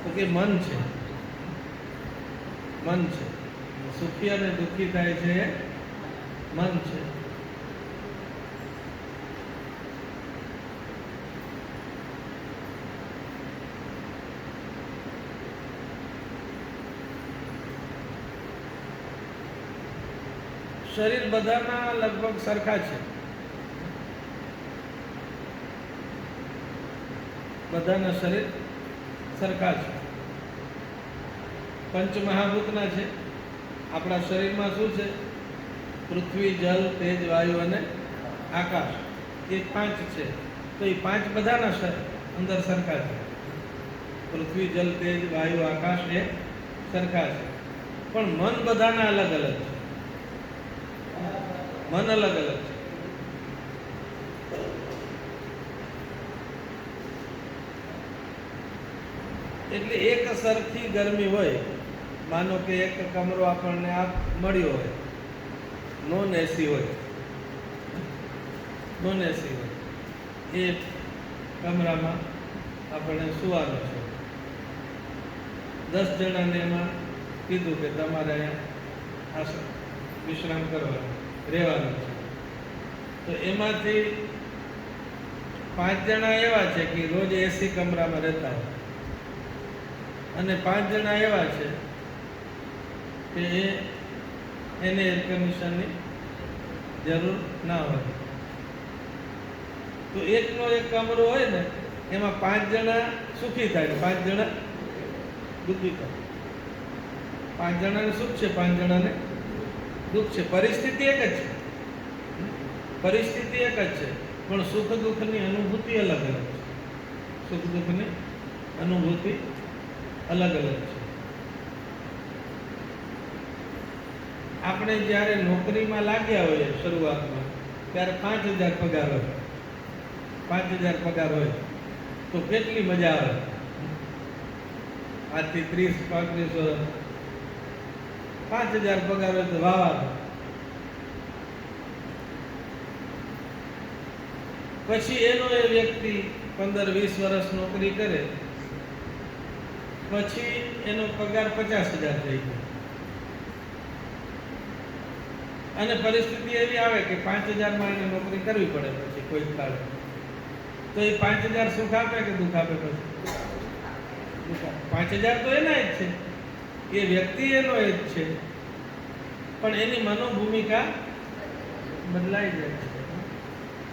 તો કે મન છે. મન છે. સુખી અને દુઃખી થાય છે મન છે. શરીર બધાના લગભગ સરખા છે. બધાના શરીર સરખા છે. પંચમહાભૂતના છે. આપણા શરીરમાં શું છે? પૃથ્વી, જલ, તેજ, વાયુ અને આકાશ. એ 5 છે. તો એ 5 બધાના અંદર સરખા છે. પૃથ્વી, જલ, તેજ, વાયુ, આકાશ એ સરખા છે. પણ મન બધાના અલગ અલગ છે. મન અલગ અલગ છે. એટલે એક સરખી ગરમી હોય, માનો કે એક કમરો આપણને મળ્યો હોય, નોન એસી હોય, નોન એસી હોય, એ કમરામાં આપણે સુવાનું છે. 10 જણાને એમાં કીધું કે તમારે અહીંયા વિશ્રામ કરવાનું, રહેવાનું છે. તો એમાંથી 5 જણા એવા છે કે રોજ એસી કમરામાં રહેતા હોય, અને 5 જણા એવા છે કે એને એર કન્ડિશનની જરૂર ના હોય. તો એકનો એક કમરો હોય ને, એમાં 5 જણા સુખી થાય, 5 જણા દુઃખી થાય. 5 જણાને સુખ છે, 5 જણાને દુઃખ છે. પરિસ્થિતિ એક જ છે. પરિસ્થિતિ એક જ છે, પણ સુખ દુઃખની અનુભૂતિ અલગ અલગ છે. સુખ દુઃખની અનુભૂતિ અલગ અલગ છે. આપણે જ્યારે નોકરીમાં લાગ્યા હોઈએ શરૂઆતમાં, ત્યારે 5,000 પગાર હોય. 5,000 પગાર હોય તો કેટલી મજા આવે. આજથી 30-35 વર્ષ 5,000 પગાર હોય તો વાહ. પછી એનો એ વ્યક્તિ 15-20 વર્ષ નોકરી કરે, પછી એનો પગાર 50,000 થઈ ગયો. અને પરિસ્થિતિ એવી આવે કે 5,000 માં એને નોકરી કરવી પડે પછી કોઈ કાળે. તો એ 5,000 સુખ આપે કે દુઃખ આપે? પછી 5000 તો એના જ છે, એ વ્યક્તિ એનો જ છે, પણ એની મનોભૂમિકા બદલાઈ જાય છે.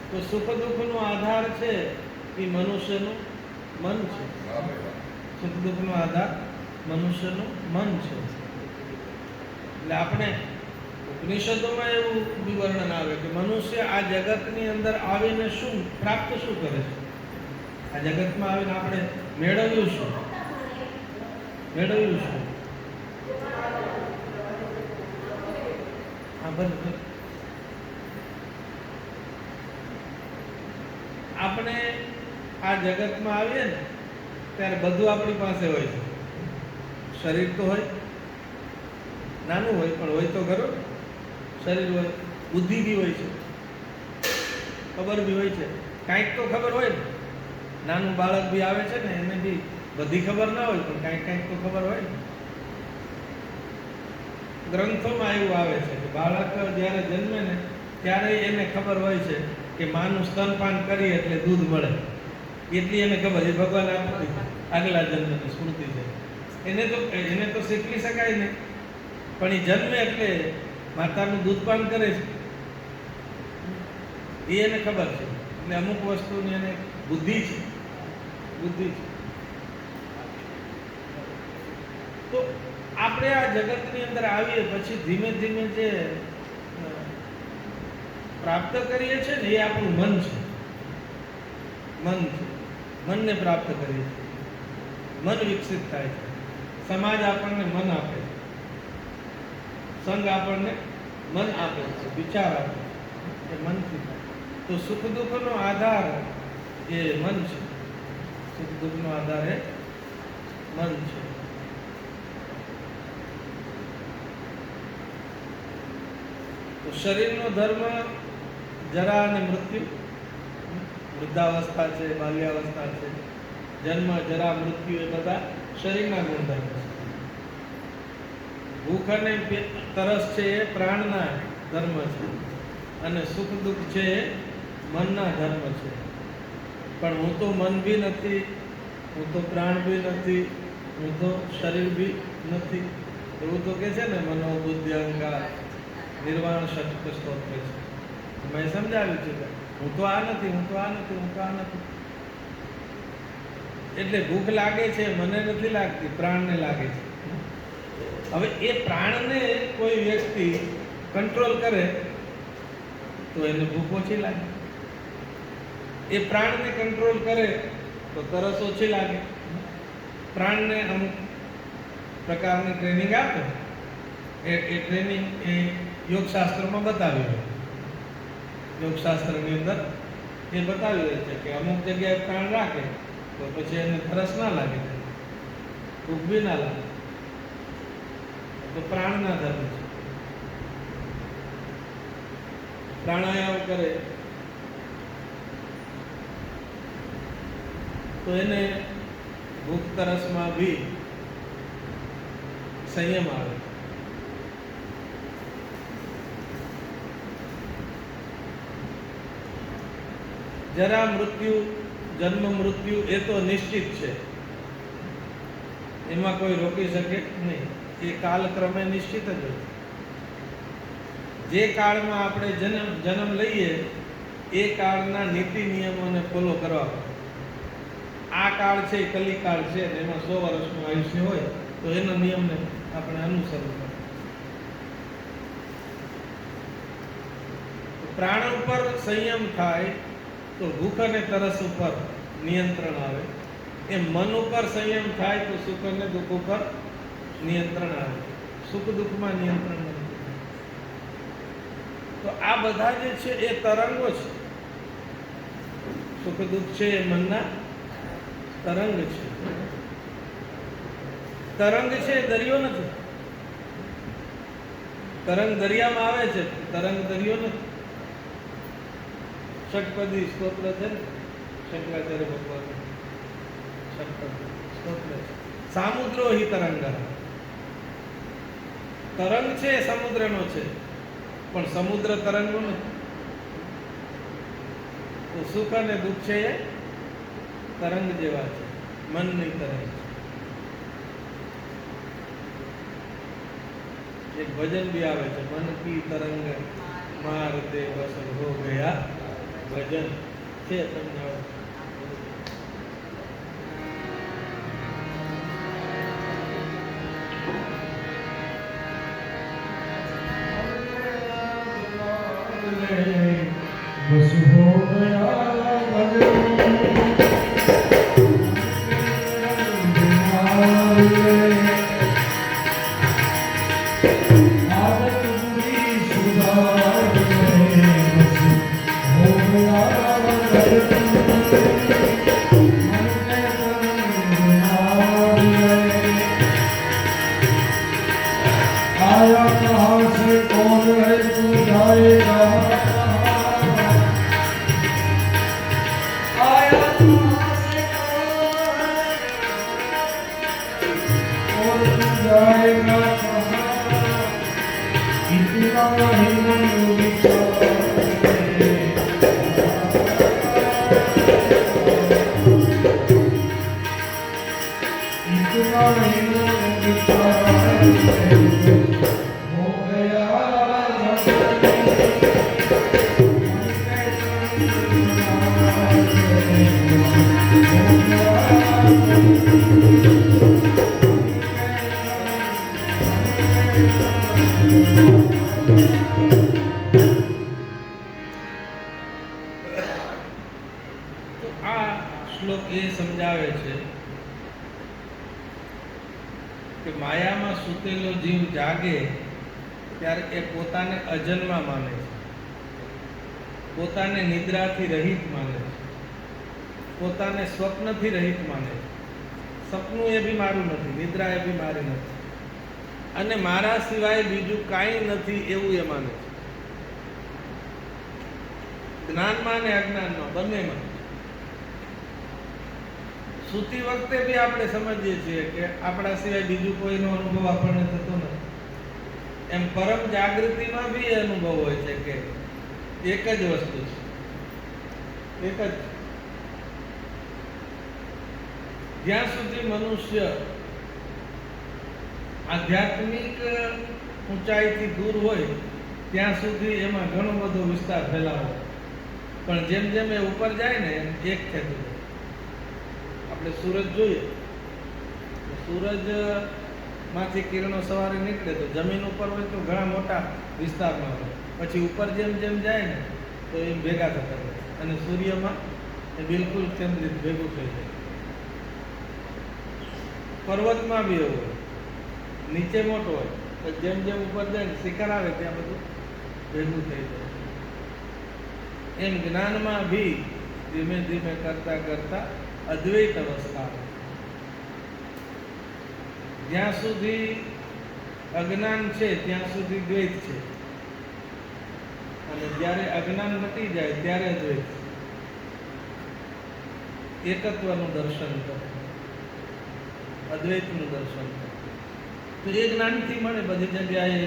તો સુખ દુઃખનો આધાર છે એ મનુષ્યનું મન છે. સુખ દુઃખનો આધાર મનુષ્યનું મન છે. એટલે આપણે ઉપનિષદોમાં એવું વિવર્ણન આવે કે મનુષ્ય આ જગતની અંદર આવીને શું પ્રાપ્ત શું કરે છે? આ જગતમાં આવીને આપણે મેળવ્યું શું? મેળવ્યું શું? આપણે આ જગતમાં આવીએ ને ત્યારે બધું આપણી પાસે હોય છે. શરીર તો હોય, નાનું હોય પણ હોય તો ખરું. શરીર હોય, બુદ્ધિ બી હોય છે, ખબર બી હોય છે, કાંઈક તો ખબર હોય ને. નાનું બાળક બી આવે છે ને, એને બી બધી ખબર ના હોય પણ કાંઈક તો ખબર હોય ને. ગ્રંથોમાં એવું આવે છે કે બાળક જ્યારે જન્મે ને ત્યારે એને ખબર હોય છે કે માનું સ્તનપાન કરીએ એટલે દૂધ મળે, એટલી એને ખબર. એ ભગવાન આપતી આગલા જન્મની સ્મૃતિ છે. એને તો શીખવી શકાય નહીં, પણ એ જન્મે એટલે માતાનું દૂધપાન કરે છે એ એને ખબર છે. એટલે અમુક વસ્તુની એને બુદ્ધિ છે. તો આપણે આ જગતની અંદર આવીએ પછી ધીમે ધીમે જે પ્રાપ્ત કરીએ છીએ ને એ આપણું મન છે. મનને પ્રાપ્ત કરીએ છીએ. મન વિકસિત થાય છે. સમાજ આપણને મન આપે છે, સંઘ આપણને મન આપે છે, વિચાર આપે છે, એ મનથી થાય. તો સુખ દુઃખનો આધાર એ મન છે. સુખ દુઃખનો આધાર એ મન છે. તો શરીરનો ધર્મ જરા અને મૃત્યુ. વૃદ્ધાવસ્થા છે, બાલ્યાવસ્થા છે, જન્મ, જરા, મૃત્યુ એ બધા શરીરના ગુણધર્મ છે. ભૂખ અને તરસ છે એ પ્રાણના ધર્મ છે, અને સુખ દુઃખ છે એ મનના ધર્મ છે. પણ હું તો મન બી નથી, હું તો પ્રાણ બી નથી, હું તો શરીર બી નથી, એવું તો કે છે ને મનો બુદ્ધિ અહંકાર નિર્વાણ ષટક સ્તોત્ર છે. મેં સમજાવ્યું છે કે હું તો આ નથી, હું તો આ નથી, હું તો આ નથી. એટલે ભૂખ લાગે છે, મને નથી લાગતી, પ્રાણને લાગે છે. હવે એ પ્રાણને કોઈ વ્યક્તિ કંટ્રોલ કરે તો એને ભૂખ ઓછી લાગે. એ પ્રાણને કંટ્રોલ કરે તો તરસ ઓછી લાગે. પ્રાણને અમુક પ્રકારની ટ્રેનિંગ આપે, એ ટ્રેનિંગ એ યોગશાસ્ત્રમાં બતાવી હોય. યોગશાસ્ત્રની અંદર એ બતાવી રહે છે કે અમુક જગ્યાએ પ્રાણ રાખે તો પછી એને તરસ ના લાગે, ભૂખ બી ના લાગે. તો પ્રાણના ધર્મ છે. પ્રાણાયામ કરે તો એને ભૂખ તરસમાં બી સંયમ આવે. જરા મૃત્યુ, જન્મ મૃત્યુ એ તો નિશ્ચિત છે, એમાં કોઈ રોકી શકે નહીં. એ કાલક્રમે નિશ્ચિત જ હોય. જે કાળમાં આપણે જન્મ લઈએ એ કાળના નીતિ નિયમોને ફોલો કરવા પડે. આ કાળ છે એ કલિકાળ છે, એમાં 100 વર્ષનું આયુષ્ય હોય તો એના નિયમને આપણે અનુસરવું પડે. પ્રાણ ઉપર સંયમ થાય તો ભૂખ અને તરસ ઉપર નિયંત્રણ આવે. એ મન ઉપર સંયમ થાય તો સુખ અને દુઃખ ઉપર નિયંત્રણ આવે. સુખ દુઃખમાં નિયંત્રણ નથી. તો આ બધા જે છે એ તરંગો છે. સુખ દુઃખ છે એ મનના તરંગ છે. તરંગ છે એ દરિયો નથી. તરંગ દરિયામાં આવે છે, તરંગ દરિયો નથી. ષટપદી સ્તોત્ર છે ને, શંકરાચાર્ય ભગવાન ષટપદી સ્તોત્ર છે. સામુદ્રો હિ તરંગ. તરંગ છે સમુદ્રનો છે, પણ સમુદ્ર તરંગો નથી. તો સુખ અને દુઃખ છે એ તરંગ જેવા છે, મનની તરંગ છે. એક ભજન બી આવે છે, મન કી તરંગ માર દે બસર હો ગયા ભજન છે. તમને बस हो गया आदत बुरी सुधार बस हो गया आया कहाँ से कौन है तू जाएगा जाएगा इतना नहीं मन विचार इतना नहीं मन विचार हो गया તો આ શ્લોક એ સમજાવે છે કે માયામાં સૂતેલો જીવ જાગે ત્યારે એ પોતાને અજન્મા માને છે, પોતાને નિદ્રાથી રહિત માને છે, પોતાને સ્વપ્નથી રહિત માને છે. સપનું એ બી મારું નથી, નિદ્રા એ બી મારી નથી, અને મારા સિવાય બીજું કાંઈ નથી એવું એ માને છે. જ્ઞાનમાં અને અજ્ઞાનમાં બંનેમાં. સૂતી વખતે બી આપણે સમજીએ છીએ કે આપણા સિવાય બીજું કોઈનો અનુભવ આપણને થતો નથી. એમ પરમ જાગૃતિમાં બી એ અનુભવ હોય છે કે એક જ વસ્તુ છે, એક જ. જ્યાં સુધી મનુષ્ય આધ્યાત્મિક ઊંચાઈથી દૂર હોય ત્યાં સુધી એમાં ઘણો બધો વિસ્તાર ફેલાવો, પણ જેમ જેમ એ ઉપર જાય ને એમ એક થતું જાય. આપણે સૂરજ જોઈએ, સૂરજ માંથી કિરણો સવારે નીકળે તો જમીન ઉપર હોય તો ઘણા મોટા વિસ્તારમાં હોય, પછી ઉપર જેમ જેમ જાય ને તો એ ભેગા થતા હોય, અને સૂર્યમાં એ બિલકુલ કેન્દ્રિત ભેગું થઈ જાય. પર્વતમાં બી એવું હોય, નીચે મોટો હોય તો જેમ જેમ ઉપર જાય ને શિખર આવે ત્યાં બધું ભેગું થઈ જાય. એમ જ્ઞાનમાં બી ધીમે ધીમે કરતા કરતા અદ્વૈત અવસ્થા. જ્યાં સુધી અજ્ઞાન છે ત્યાં સુધી દ્વૈત છે, અને જ્યારે અજ્ઞાન મટી જાય ત્યારે દ્વૈત. એકત્વનું દર્શન કરે, અદ્વૈતનું દર્શન કરે. તો એ જ્ઞાનથી મળે. બધી જગ્યાએ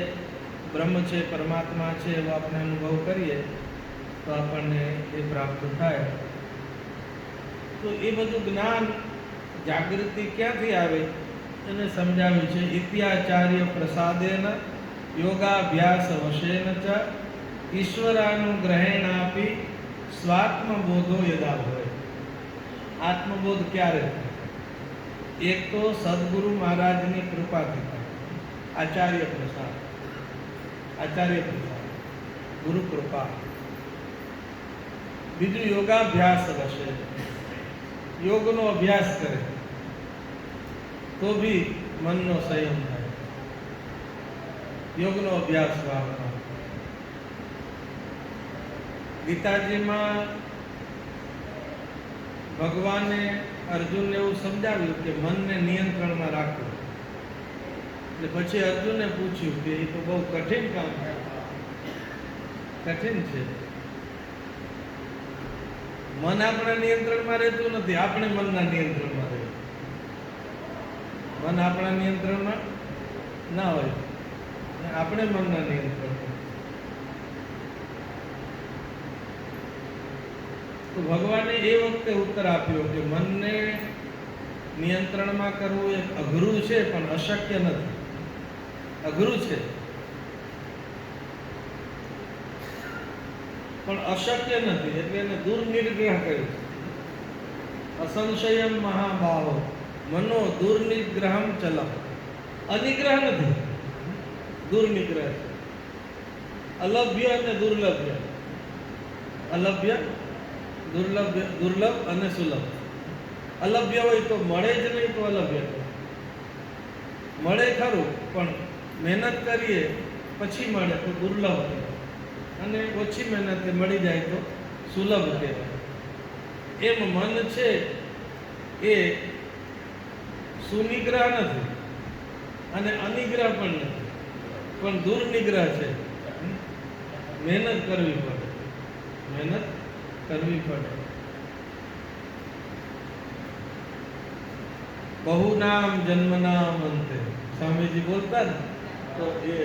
બ્રહ્મ છે, પરમાત્મા છે એવો આપણે અનુભવ કરીએ તો આપણને એ પ્રાપ્ત થાય. તો એ બધું જ્ઞાન જાગૃતિ ક્યાંથી આવે એને સમજાવ્યું છે. ઇત્યાચાર્ય પ્રસાદેન યોગાભ્યાસ વશેન ચ ઈશ્વરાનુગ્રહેણાપી સ્વાત્મબોધો યદા ભવે. આત્મબોધ ક્યારે થાય? એક તો સદગુરુ મહારાજની કૃપાથી થાય, આચાર્ય પ્રસાદ, આચાર્ય પ્રસાદ, ગુરુ કૃપા. બીજું યોગાભ્યાસ વશે, યોગનો અભ્યાસ કરે તો બી મનનો સંયમ થાય. યોગનો અભ્યાસ ભાવના. ગીતાજીમાં ભગવાને અર્જુનને એવું સમજાવ્યું કે મનને નિયંત્રણમાં રાખવું. એટલે પછી અર્જુને પૂછ્યું કે એ તો બહુ કઠિન કામ છે. કઠિન છે. મન આપણા નિયંત્રણમાં રહેતું નથી, આપણે મનના નિયંત્રણમાં રહીએ. મન આપણા નિયંત્રણમાં ના હોય, આપણે મનના નિયંત્રણમાં. તો ભગવાને એ વખતે ઉત્તર આપ્યો કે મનને નિયંત્રણમાં કરવું એ અઘરું છે પણ અશક્ય નથી. અઘરું છે પણ અશક્ય નથી, એટલે એને દુર્નિગ્રહ કહ્યું છે. અસંશયમ મહાભાવો મનો દુર્નિગ્રહમ ચલમ. અનિગ્રહ નથી, દુર્નિગ્રહ છે. અલભ્ય અને દુર્લભ્ય, અલભ્ય દુર્લભ અને સુલભ. અલભ્ય હોય તો મળે જ નહીં તો અલભ્ય. મળે ખરું પણ મહેનત કરીએ પછી મળે તો દુર્લભ કહેવાય, અને ઓછી મહેનતે મળી જાય તો સુલભ કહેવાય. એમ મન છે એ સુનિગ્રહ નથી અને અનિગ્રહ પણ નથી, પણ દુર્નિગ્રહ છે. મહેનત કરવી પડે, મહેનત કરવી પડે. બહુ નામ જન્મનામ અંતે સ્વામીજી બોલતા ને તો એ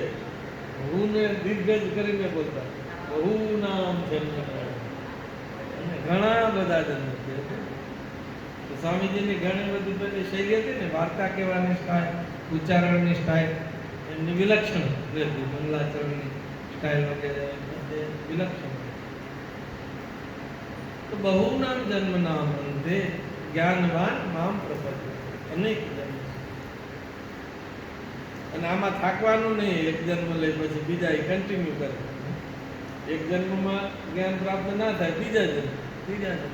બહુને દીર્ઘ કરીને બોલતા, બહુ નામ જન્મનામ, અને ઘણા બધા જન્મ છે. તો સ્વામીજીની ઘણી બધી પેલી શૈલી હતી ને, વાર્તા કહેવાની સ્ટાઇલ, ઉચ્ચારણની સ્ટાઇલ એમની વિલક્ષણ રહેતી, મંગલાચરણની સ્ટાઇલ વગેરે વિલક્ષણ. તો બહુ નામ જન્મ નામ અંતે જ્ઞાનવાન મામ પ્રપદ્યતે. અનેક જન્મ, અને આમાં થાકવાનું નહીં. એક જન્મ લઈ પછી બીજા એ કન્ટિન્યુ કરે. એક જન્મમાં જ્ઞાન પ્રાપ્ત ના થાય, બીજા જન્મ, ત્રીજા જન્મ,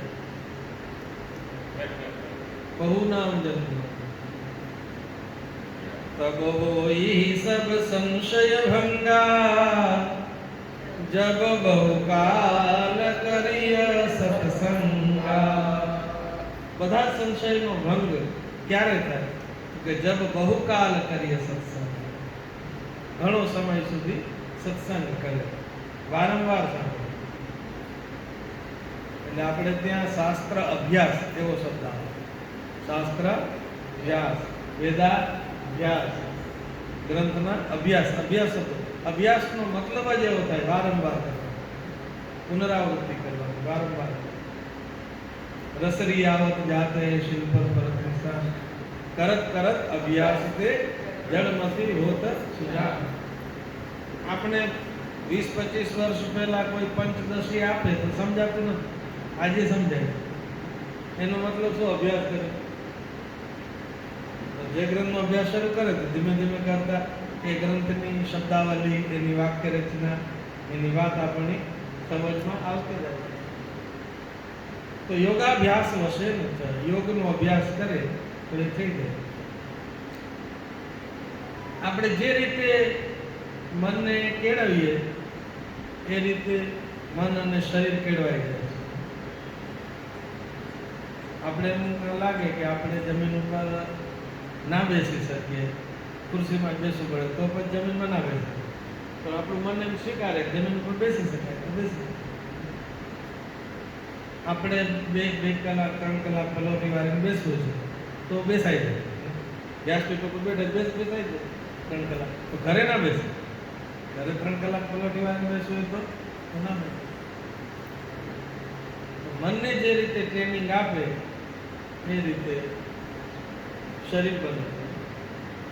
બહુ નામ જન્મ. तब होई सब संशय भंगा, जब बहुकाल करिय सत्संगा. બધા સંશયનો ભંગ ક્યારે થાય કે જબ બહુકાલ કરીએ સત્સંગ, ઘણો સમય સુધી સત્સંગ કરે, વારંવાર સાંભળે. એટલે આપણે ત્યાં શાસ્ત્ર અભ્યાસ એવો શબ્દ આવે. શાસ્ત્ર અભ્યાસ, વેદાભ્યાસ, ગ્રંથના અભ્યાસ. અભ્યાસ હતો, અભ્યાસનો મતલબ જ એવો થાય વારંવાર કરવાનો, પુનરાવૃત્તિ કરવાની, વારંવાર. રસરી આવત જાતે શિલ્પ પરત નિશાન, કરત કરત અભ્યાસ તે જળમતી હોત સુજાન. આપણે 20-25 વર્ષ પહેલા કોઈ પંચદશી આપે તો સમજાતું નથી, આજે સમજાય. એનો મતલબ શું? અભ્યાસ કરે. જે ગ્રંથનો અભ્યાસ શરૂ કરે તો ધીમે ધીમે કરતા એ ગ્રંથની શબ્દાવલી, એની વાક્ય રચના, એની વાત આપણી સમજમાં આવતી જાય. તો યોગાભ્યાસ વશે ને, યોગનો અભ્યાસ કરે તો એ થઈ જાય. આપણે જે રીતે મનને કેળવીએ એ રીતે મન અને શરીર કેળવાઈ જાય છે. આપણે એમ લાગે કે આપણે જમીન ઉપર ના બેસી શકીએ, ખુરશીમાં બેસવું પડે તો પછી જમીનમાં ના બેસી, તો આપણું મન એમ સ્વીકારે જમીન ઉપર બેસી શકાય તો બેસી. આપણે 2 કલાક 3 કલાક પલોઠી વાળીને બેસવું છે તો બેસાઈ જાય. વ્યાસપીઠ ઉપર બેઠે બેસાઈ જાય 3 કલાક, તો ઘરે ના બેસે. ઘરે 3 કલાક પલોઠી વાળીને બેસવું હોય તો ના બેસે. મનને જે રીતે ટ્રેનિંગ આપે એ રીતે શરીર બને,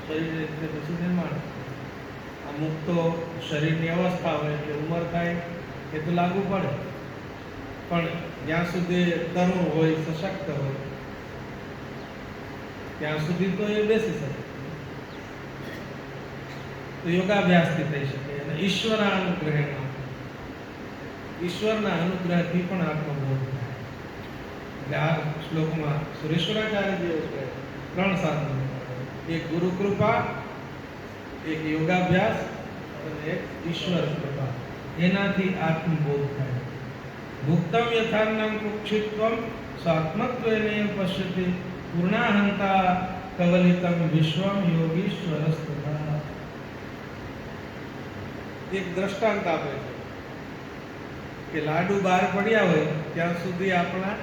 શરીર રીતે પછી નિર્માણ. અમુક તો શરીરની અવસ્થા હોય એટલે ઉંમર થાય એ તો લાગુ પડે, પણ જ્યાં સુધી તરુણ હોય, સશક્ત હોય, ત્યાં સુધી તો એ બેસી શકે. તો યોગાભ્યાસથી થઈ શકે. અને ઈશ્વરાનુગ્રહના, ઈશ્વરના અનુગ્રહથી પણ આત્મબોધ થાય. એટલે આ શ્લોકમાં સુરેશ્વરાચાર્યજી એવું કહે 3 સાધનો: એક ગુરુ કૃપા, એક યોગાભ્યાસ અને એક ઈશ્વર કૃપા. એનાથી આત્મબોધ થાય. ભુક્તમ યથાન્નમ કુક્ષિત્વમ સ્વાત્મત્વેન પશ્યતિ પૂર્ણાહંતા કવલિતમ વિશ્વમ યોગીશ્વરસ્તથા. એક દ્રષ્ટાંત આપે છે કે લાડુ બહાર પડ્યા હોય ત્યાં સુધી આપણા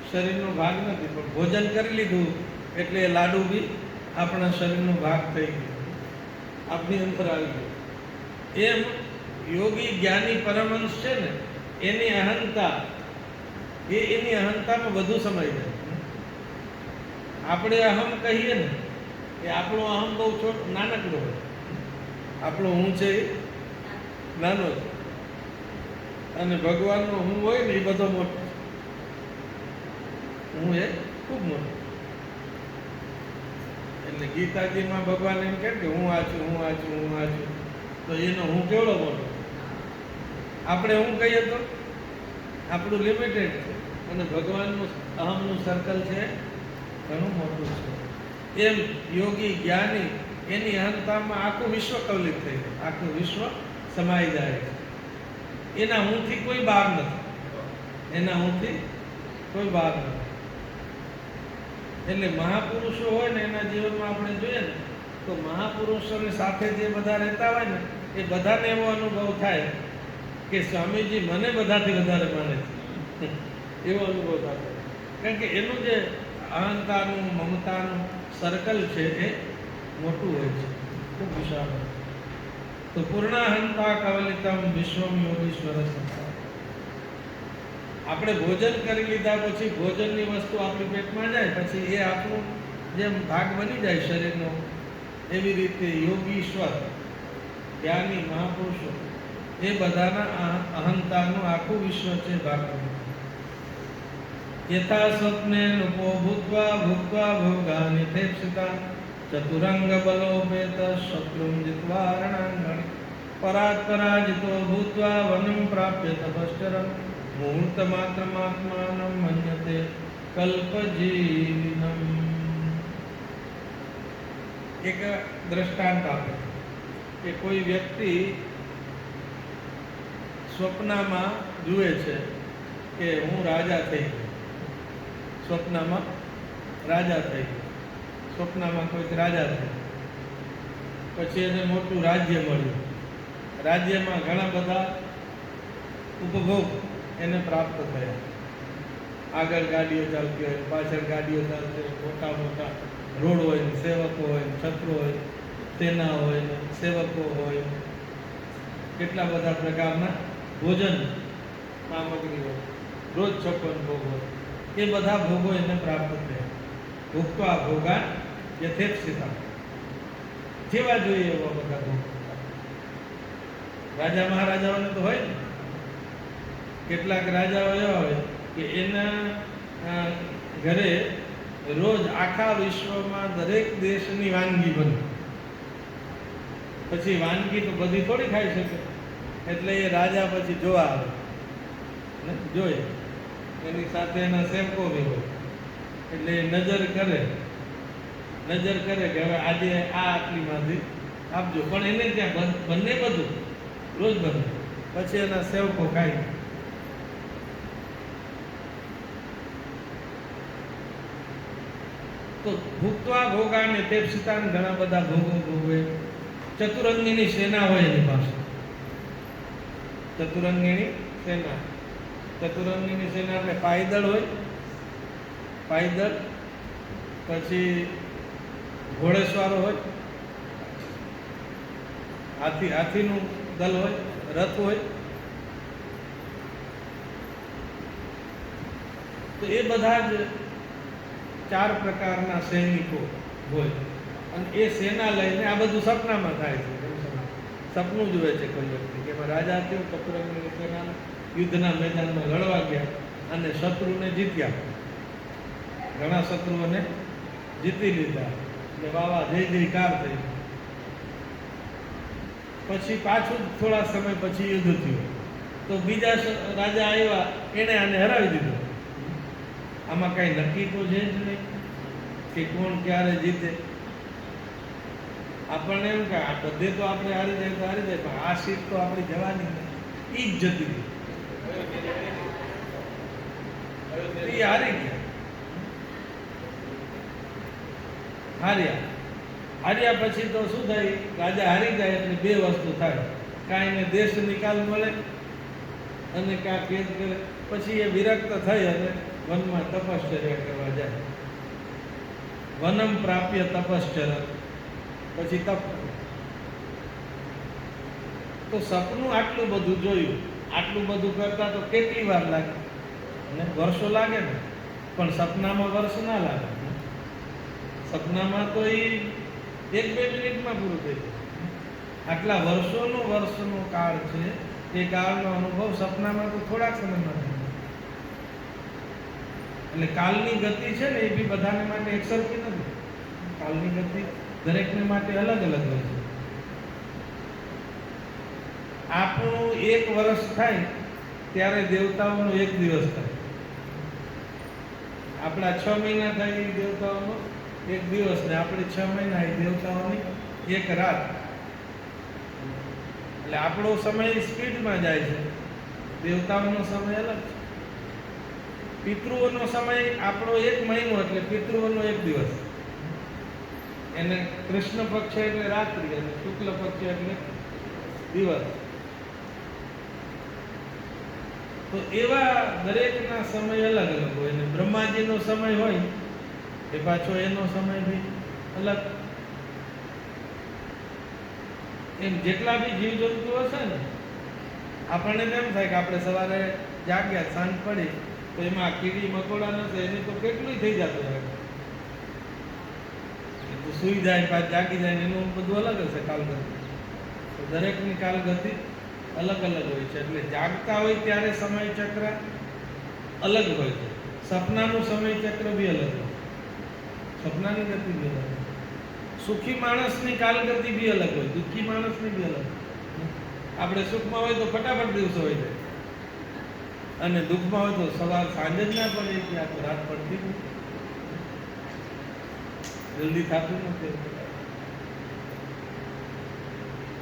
શરીરનો ભાગ નથી, પણ ભોજન કરી લીધું એટલે એ લાડુ બી આપણા શરીરનો ભાગ થઈ ગયો, આપણી અંદર આવી ગયો. એમ યોગી જ્ઞાની પરમહંસ છે ને, એની અહંતા, એની અહંતામાં વધુ સમય જાય. આપણે અહમ કહીએ ને, એ આપણો અહમ બહુ નાનકડો હોય. આપણો હું છે એ નાનો છે. અને ભગવાનનો હું હોય ને એ બધો મોટો છે. હું એ ખૂબ મોટો. એટલે ગીતાજીમાં ભગવાન એમ કહે કે હું આ છું, હું આ છું, હું આ છું. તો એનો હું કેવડો મોટો. આપણે હું કહીએ તો આપણું લિમિટેડ છે અને ભગવાનનું અહમનું સર્કલ છે ઘણું મોટું છે. એમ યોગી જ્ઞાની એની અહંતામાં આખું વિશ્વ કવલિત થઈ જાય, આખું વિશ્વ સમાઈ જાય છે. એના હુંથી કોઈ બહાર નથી, એના હુંથી કોઈ બહાર નથી. એટલે મહાપુરુષો હોય ને એના જીવનમાં આપણે જોઈએ ને તો મહાપુરુષોની સાથે જે બધા રહેતા હોય ને એ બધાને એવો અનુભવ થાય કે સ્વામીજી મને બધાથી વધારે માને છે, એવો અનુભવ થતો. કારણ કે એનું જે અહંતાનું મમતાનું સર્કલ છે એ મોટું હોય છે, ખૂબ વિશાળ હોય. તો પૂર્ણાહંતા કવલિતમ વિશ્વમ યોગીશ્વર સંસાર. આપણે ભોજન કરી લીધા પછી ભોજનની વસ્તુ આપણી પેટમાં જાય પછી એ આપણું જેમ ભાગ બની જાય શરીરનો, એવી રીતે યોગીશ્વર જ્ઞાની મહાપુરુષો એ બધાના અહંતાનું આખું વિશ્વ છે ભાગ બની. યથા સ્વપ્ને નુપો ભૂત્વા ભૂત્વા ભોગાનિ થેપ્સિતા ચતુરંગ બલોપેત શત્રું જીત્વા રણાંગણે પરાત પરાજિતો ભૂત્વા વનમ પ્રાપ્ય તપશ્ચરં મુહૂર્ત માત્રમાત્માનં મન્યતે કલ્પજીવિનમ. એક દ્રષ્ટાંત આપે કે કોઈ વ્યક્તિ સ્વપ્નમાં જુએ છે કે હું રાજા થઈ ગયો. સ્વપ્નમાં રાજા થઈ ગયો. સ્વપ્નમાં કોઈક રાજા થઈ, પછી એને મોટું રાજ્ય મળ્યું. રાજ્યમાં ઘણા બધા ઉપભોગ એને પ્રાપ્ત થયા. આગળ ગાડીઓ ચાલતી હોય, પાછળ ગાડીઓ ચાલતી હોય, મોટા મોટા રોડ હોય, સેવકો હોય, છત્રો હોય, સેના હોય, સેવકો હોય, કેટલા બધા પ્રકારના ભોજન સામગ્રી હોય, રોજ 56 ભોગ હોય. એ બધા ભોગો એને પ્રાપ્ત થયા. ભોગવા ભોગા યથેપ્સિતા, જેવા જોઈએ એવા બધા ભોગ. રાજા મહારાજાઓને તો હોય ને, કેટલાક રાજાઓ એવા હોય કે એના ઘરે રોજ આખા વિશ્વમાં દરેક દેશની વાનગી બને. પછી વાનગી તો બધી થોડી ખાઈ શકે, એટલે એ રાજા પછી જોવા આવે ને, જોઈએ એની સાથે એના સેવકો બી હોય. એટલે એ નજર કરે કે હવે આજે આ આટલીમાંથી આપજો, પણ એને ત્યાં બંને બધું રોજ બને. પછી એના સેવકો ખાય. તો ભૂક્વા ભોગાને તેપ્સિતાન, ઘણા બધા ભોગો ભોગવે. ચતુરંગીની સેના હોય એની પાસે. ચતુરંગીની સેના, ચતુરંગીની સેના એટલે પાયદળ હોય, પાયદળ. પછી ઘોડેસવારો હોય, હાથીનું દલ હોય, રથ હોય. તો એ બધા જ 4 પ્રકારના સૈનિકો હોય. અને એ સેના લઈને આ બધું સપનામાં થાય છે. સપનું જુએ છે કોઈ વ્યક્તિ કે એમાં રાજા થયો, ચતુરંગની સેના યુદ્ધના મેદાનમાં લડવા ગયા અને શત્રુને જીત્યા. ઘણા શત્રુઓને જીતી લીધા એટલે વાવા જય જયકાર થઈ. પછી પાછું થોડા સમય પછી યુદ્ધ થયું તો બીજા રાજા આવ્યા, એણે આને હરાવી દીધો. આમાં કઈ નક્કી તો છે જ નહીં કે કોણ ક્યારે જીતે. આપણને એમ કે આ બધે તો આપણે હારી જાય તો હારી જાય, પણ આ સીટ તો આપણી જવાની નહીં, ઈ જ જતી રહી. એ હારી ગયા. હાર્યા પછી તો શું થાય? રાજા હારી જાય એટલે 2 વસ્તુ થાય, કાંઈ એને દેશ નિકાલ મળે અને કાં કેદ કરે. પછી એ વિરક્ત થઈ અને વનમાં તપશ્ચર્યા કરવા જાય. વનમ પ્રાપ્ય તપશ્ચર્યા, પછી તપ. તો સપનું આટલું બધું જોયું, આટલું બધું કરતા તો કેટલી વાર લાગે? અને વર્ષો લાગે ને, પણ સપનામાં વર્ષ ના લાગે. સપનામાં તો એ 1-2 મિનિટમાં પૂરું થઈ જાય. આટલા વર્ષોનો કાળ છે એ કાળનો અનુભવ સપનામાં તો થોડાક સમયમાં થાય. એટલે કાલની ગતિ છે ને એ બી બધાને માટે એકસરખી નથી. કાલની ગતિ દરેકને માટે અલગ અલગ હોય છે. આપણું 1 વર્ષ થાય ત્યારે દેવતાઓનો 1 દિવસ થાય. આપણા 6 મહિના થાય એ દેવતાઓનો 1 દિવસ ને આપણે 6 મહિના એ દેવતાઓની 1 રાત. એટલે આપણો સમય સ્પીડમાં જાય છે, દેવતાઓનો સમય અલગ છે. પિતૃઓનો સમય આપણો 1 મહિનો એટલે પિતૃઓનો 1 દિવસ. એને કૃષ્ણ પક્ષ એટલે રાત્રિ અને શુક્લ પક્ષ એટલે દિવસ. તો એવા દરેકના સમય અલગ અલગ હોય. અને બ્રહ્માજીનો સમય હોય એ પાછો એનો સમય બી અલગ. એમ જેટલા બી જીવજંતુઓ છે ને, આપણને એમ થાય કે આપણે સવારે જાગ્યા, સાંજ પડી તો એમાં કીડી મકોડા નથી, એની તો કેટલું થઈ જતું હોય. સુઈ જાય પાછ જાગી જાય એનું બધું અલગ હશે કાલગતિ. તો દરેકની કાલગતિ અલગ અલગ હોય છે. એટલે જાગતા હોય ત્યારે સમય ચક્ર અલગ હોય છે. સપનાનું સમય ચક્ર બી અલગ હોય. સપનાની ગતિ બી અલગ હોય. સુખી માણસની કાલગતિ બી અલગ હોય, દુઃખી માણસની બી અલગ. આપણે સુખમાં હોય તો ફટાફટ દિવસો હોય છે, અને દુઃખમાં હોય તો સવાર સાંજ જ ના પડે કે આ તો રાત પડતી નથી, જલ્દી થતું નથી.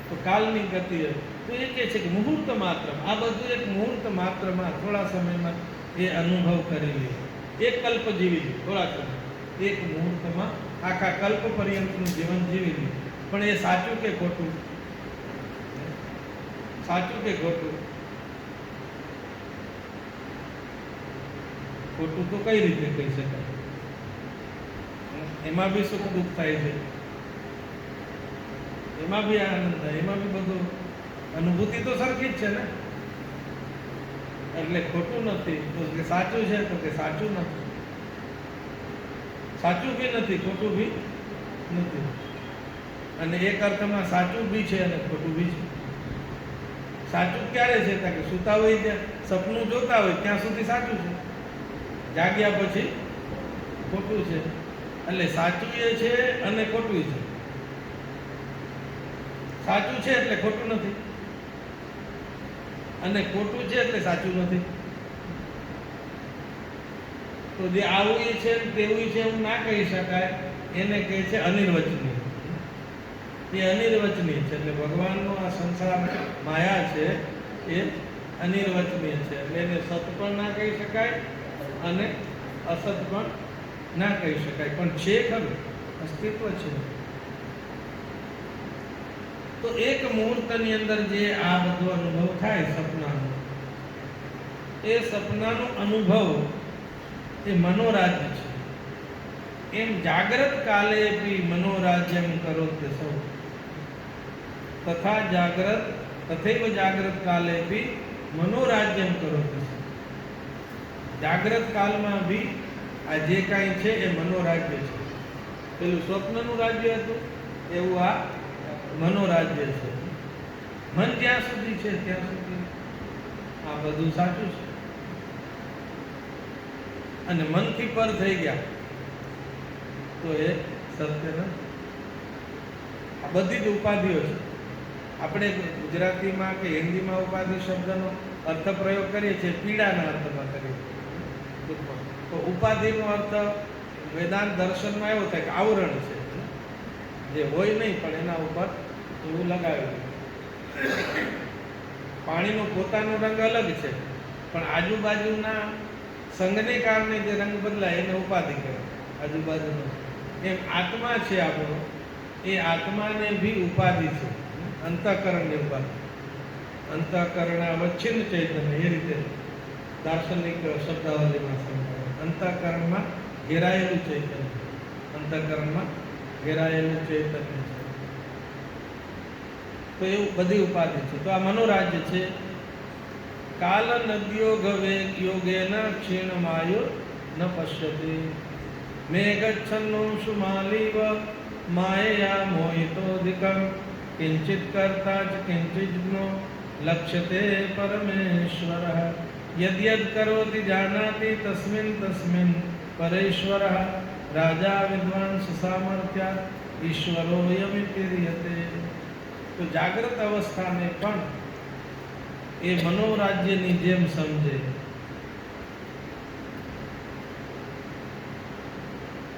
તો કાલની ગતિ તો એ કહે છે કે મુહૂર્ત માત્ર, આ બધું એક મુહૂર્ત માત્રમાં થોડા સમયમાં એ અનુભવ કરી લે. એક કલ્પ જીવી લે, થોડા સમય, એક મુહૂર્તમાં આખા કલ્પ પર્યંતનું જીવન જીવી લે. પણ એ સાચું કે ખોટું? સાચું કે ખોટું? ખોટું તો કઈ રીતે કહી શકાય? એમાં બી સુખ દુઃખ થાય છે, એમાં બી આનંદ થાય, એમાં બી બધું અનુભૂતિ તો સરખી જ છે ને. એટલે ખોટું નથી તો કે સાચું છે, તો કે સાચું નથી. સાચું બી નથી, ખોટું બી નથી. અને એક અર્થમાં સાચું બી છે અને ખોટું બી છે. સાચું ક્યારે છે? કે સૂતા હોય ત્યાં સપનું જોતા હોય ત્યાં સુધી સાચું છે, જાગ્યા પછી ખોટું છે. એટલે સાચું એ છે અને ખોટું છે. સાચું છે એટલે ખોટું નથી, અને ખોટું છે એટલે સાચું નથી. તો જે આવું છે તેવું છે એવું ના કહી શકાય, એને કહે છે અનિર્વચનીય. એ અનિર્વચનીય છે. એટલે ભગવાનનો આ સંસાર માયા છે એ અનિર્વચનીય છે. એટલે એને સત પણ ના કહી શકાય અને અસત પણ ના કહી શકાય, પણ છે ખરું, અસ્તિત્વ છે. તો એક મુહૂર્તની અંદર જે આ બધો અનુભવ થાય સપનાનો, એ સપનાનો અનુભવ એ મનોરાજ્ય છે. એમ જાગ્રત કાલે બી મનોરાજ્યમ કરો તે સૌ, તથા જાગ્રત તથૈવ જાગ્રત કાલે બી મનોરાજ્યમ કરો તે સૌ. જાગ્રત કાલમાં બી આ જે કાંઈ છે એ મનોરાજ્ય છે. પેલું સ્વપ્નનું રાજ્ય હતું એવું આ મનોરાજ્ય છે. મન જ્યાં સુધી છે ત્યાં સુધી આ બધું સાચું છે. અને મનથી પર થઈ ગયા તો એ સત્ય નથી. આ બધી જ ઉપાધિઓ છે. આપણે ગુજરાતીમાં કે હિન્દીમાં ઉપાધિ શબ્દનો અર્થ પ્રયોગ કરીએ છીએ, પીડાના અર્થમાં કરીએ છીએ. તો ઉપાધિનો અર્થ વેદાંત દર્શનમાં એવો થાય કે આવરણ છે, જે હોય નહીં પણ એના ઉપર એવું લગાવેલું. પાણીનો પોતાનો રંગ અલગ છે, પણ આજુબાજુના સંગને કારણે જે રંગ બદલાય એને ઉપાધિ કહેવાય, આજુબાજુનો. એમ આત્મા છે આપણો, એ આત્માને બી ઉપાધિ છે, અંતઃકરણની ઉપાધિ. અંતઃકરણ અવચ્છિન્ન ચૈતન્ય, એ રીતે દાર્શનિક શબ્દાવલીમાં સમજાવે. અંતઃકરણમાં ઘેરાયેલું ચૈતન્ય, અંતઃકરણમાં ઘેરાયેલું ચૈતન્ય છે. તો એવું બધી ઉપાધિ છે. તો આ મનોરાજ્ય છે. કાલ નદ્યો ગવે યોગેન ક્ષીણમાયો ન પશ્યતિ, મેં ગચ્છન્નો સુમાલીવ માયયા મોહિતોધિકમ, કિંચિત કરતા જ કિંચિજ્ઞો लक्ष्यते परमेश्वरः यद् यद् करोति जानाति तस्मिन् तस्मिन् परेश्वरः राजा विद्वांस सामर्थ्यात् ईश्वरोऽयमितिर्यते। तो जागृत अवस्था में पण એ મનોરાજ્યની જેમ સમજે।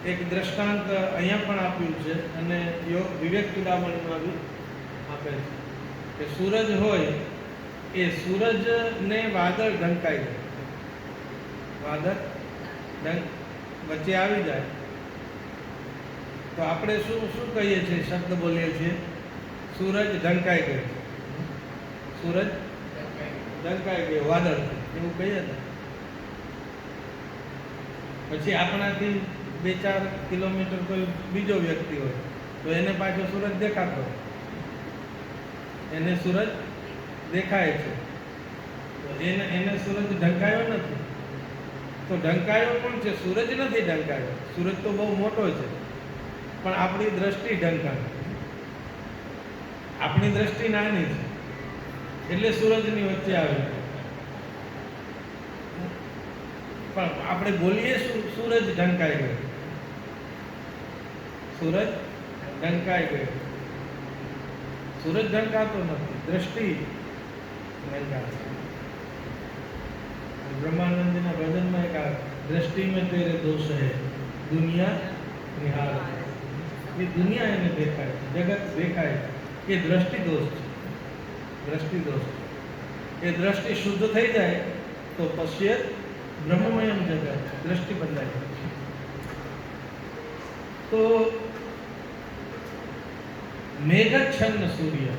એક દ્રષ્ટાંત અહીંયા પણ આપ્યું છે અને યોગ વિવેક ચૂડામણીમાં બી આપે છે કે સૂરજ હોય એ સૂરજને વાદળ ઢંકાઈ જાય, વાદળ વચ્ચે આવી જાય તો આપણે શું શું કહીએ છીએ, શબ્દ બોલીએ છીએ, સૂરજ ઢંકાઈ ગયો, સૂરજ ઢંકાઈ ગયો વાદળ, એવું કહીએ ને। પછી આપણાથી 2-4 કિલોમીટર કોઈ બીજો વ્યક્તિ હોય તો એને પાછો સૂરજ દેખાતો હોય, એને સૂરજ દેખાય છે તો એને સૂરજ ઢંકાયો નથી, તો ઢંકાયો પણ છે, સૂરજ નથી ઢંકાયો, સૂરજ તો બહુ મોટો છે પણ આપણી દ્રષ્ટિ ઢંકાય, આપણી દ્રષ્ટિ નાની છે એટલે સૂરજની વચ્ચે આવે, પણ આપણે બોલીએ સૂરજ ઢંકાઈ ગયો, સૂરજ ઢંકાઈ ગયો, સૂરજ ઢંકાતો નથી, દ્રષ્ટિ ઢંકાય। બ્રહ્માનંદના ભજનમાં એક આ દ્રષ્ટિ में तेरे दोष है दुनिया निहार, ये दुनिया એને દેખાય છે, જગત દેખાય છે, એ દ્રષ્ટિ દોષ છે, દ્રષ્ટિ દોષ છે। એ દ્રષ્ટિ શુદ્ધ થઈ જાય તો પશ્યેત બ્રહ્મમયમ જગત, દ્રષ્ટિ બદલાય છે। તો મેઘચ્છન્ન સૂર્ય,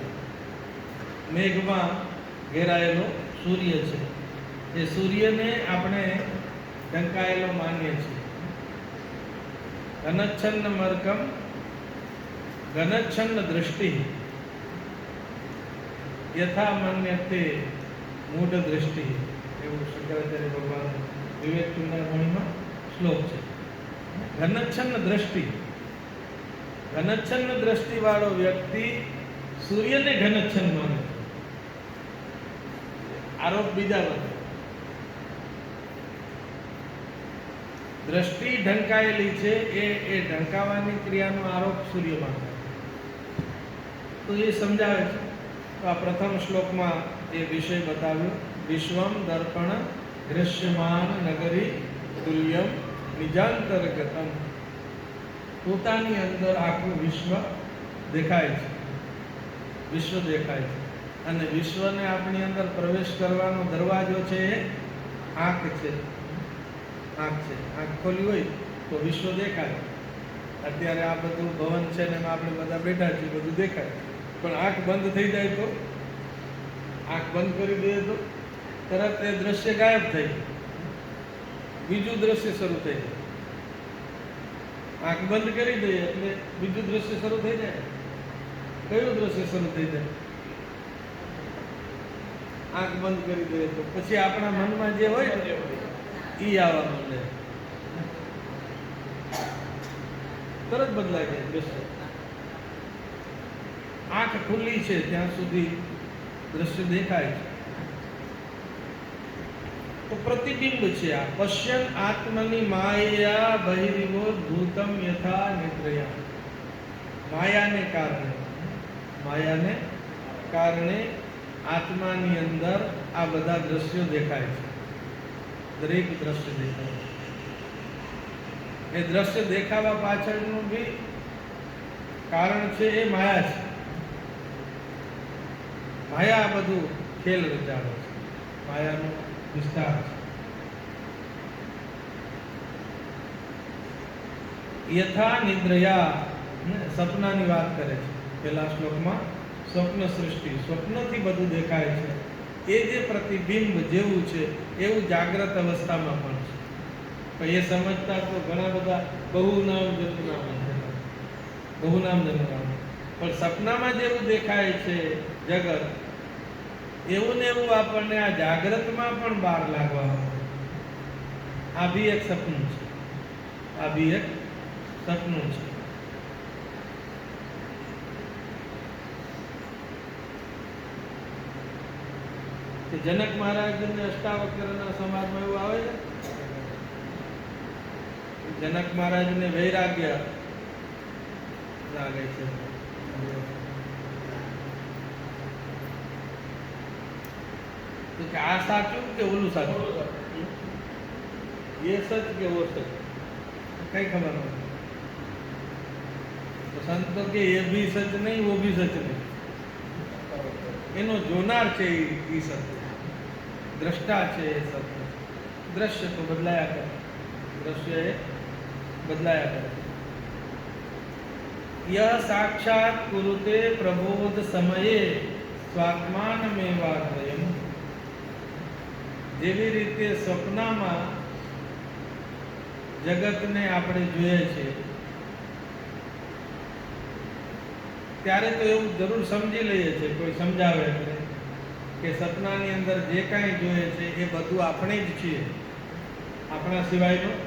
મેઘમાં ઘેરાયેલો સૂર્ય છે, એ સૂર્યને આપણે ઢંકાયેલો માનીએ છીએ। ઘનચ્છન્ન મર્કમ ઘનચ્છન્ન દૃષ્ટિ યથા મન્યતે મૂઢ દૃષ્ટિ, એવું શંકરાચાર્ય ભગવાન વિવેક ચૂડામણીમાં શ્લોક છે। ઘનચ્છન્ન દ્રષ્ટિ, ઘનચ્છન્ન દ્રષ્ટિ વાળો વ્યક્તિ સૂર્યને ઘનચ્છન્ન માને છે, આરોપ બીજા નથી। દ્રષ્ટિ ઢંકાયેલી છે એ ઢંકાવાની ક્રિયાનો આરોપ સૂર્યમાં થાય, તો એ સમજાવે છે। તો આ પ્રથમ શ્લોકમાં એ વિષય બતાવ્યો, વિશ્વમ દર્પણ દૃશ્યમાન નગરી તુલ્યમ નિજાંતર્ગતમ, પોતાની અંદર આખું વિશ્વ દેખાય છે, વિશ્વ દેખાય છે, અને વિશ્વને આપણી અંદર પ્રવેશ કરવાનો દરવાજો છે એ આંખ છે, આંખ છે, આંખ ખોલી હોય તો વિશ્વ દેખાય। અત્યારે આ બધું ભવન છે ને એમાં આપણે બધા બેઠા છીએ, બધું દેખાય, પણ આંખ બંધ થઈ જાય તો, આંખ બંધ કરી દઈએ તો તરત એ દ્રશ્ય ગાયબ થઈ જાય, બીજું દ્રશ્ય શરૂ થઈ જાય। આંખ બંધ કરી દઈએ એટલે બીજું દ્રશ્ય શરૂ થઈ જાય। કયું દ્રશ્ય શરૂ થઈ જાય? આંખ બંધ કરી દઈએ તો પછી આપણા મનમાં જે હોય ને ઈ આવવા માંડે, તરત બદલાઈ જાય દ્રશ્ય। આંખ ખુલ્લી છે ત્યાં સુધી દ્રશ્ય દેખાય છે, તો પ્રતિબિંબ છે આ। પશ્યન આત્મની માયા બહિર્વો ભૂતમ યથા નિદ્રયા, માયાને કારણે આત્માની અંદર આ બધા દ્રશ્યો દેખાય છે, દરેક દ્રશ્ય દેખાય છે। એ દ્રશ્ય દેખાવા પાછળનું બી કારણ છે એ માયા છે, માયા આ બધું ખેલ રચાવે છે, માયાનો વિસ્તાર છે। યથા નિદ્રયા, સપનાની વાત કરે છે પહેલા શ્લોકમાં, સ્વપ્ન સૃષ્ટિ, સ્વપ્નથી બધું દેખાય છે, એ જે પ્રતિબિંબ જેવું છે એવું જાગ્રત અવસ્થામાં પણ છે। પણ એ સમજતા તો ઘણા બધા બહુનામ જન્મનામ, પણ સપનામાં જેવું દેખાય છે જગત, એવું ને એવું આપણને આ જાગ્રતમાં પણ બહાર લાગવા, આ બી એક સપનું છે, આ બી એક સપનું છે। કે જનક મહારાજને અષ્ટાવક્રના સમાજમાં એવું આવે છે. જનક મહારાજને વૈરાગ્ય લાગે છે. તો કે આ સાચું કે ઓલું સાચું, ये सच के वो सच, कई खबर नहीं. तो संत तो के ये भी सच नहीं वो भी सच नहीं, એનો જોનાર છે એ સત્ય, દ્રષ્ટા છે એ સત્ય. દ્રશ્ય તો બદલાયા કરે, દ્રશ્ય એ બદલાયા કરે. યહ સાક્ષાત કુરુતે પ્રબોધ સમયે સ્વાત્માનમેવાદ્વયમ. જેવી રીતે સ્વપ્નમાં જગતને આપણે જોઈએ છીએ ત્યારે તો એવું જરૂર સમજી લઈએ છીએ, કોઈ સમજાવે એટલે કે સપનાની અંદર જે કાંઈ જોઈએ છે એ બધું આપણે જ છીએ, આપણા સિવાયનું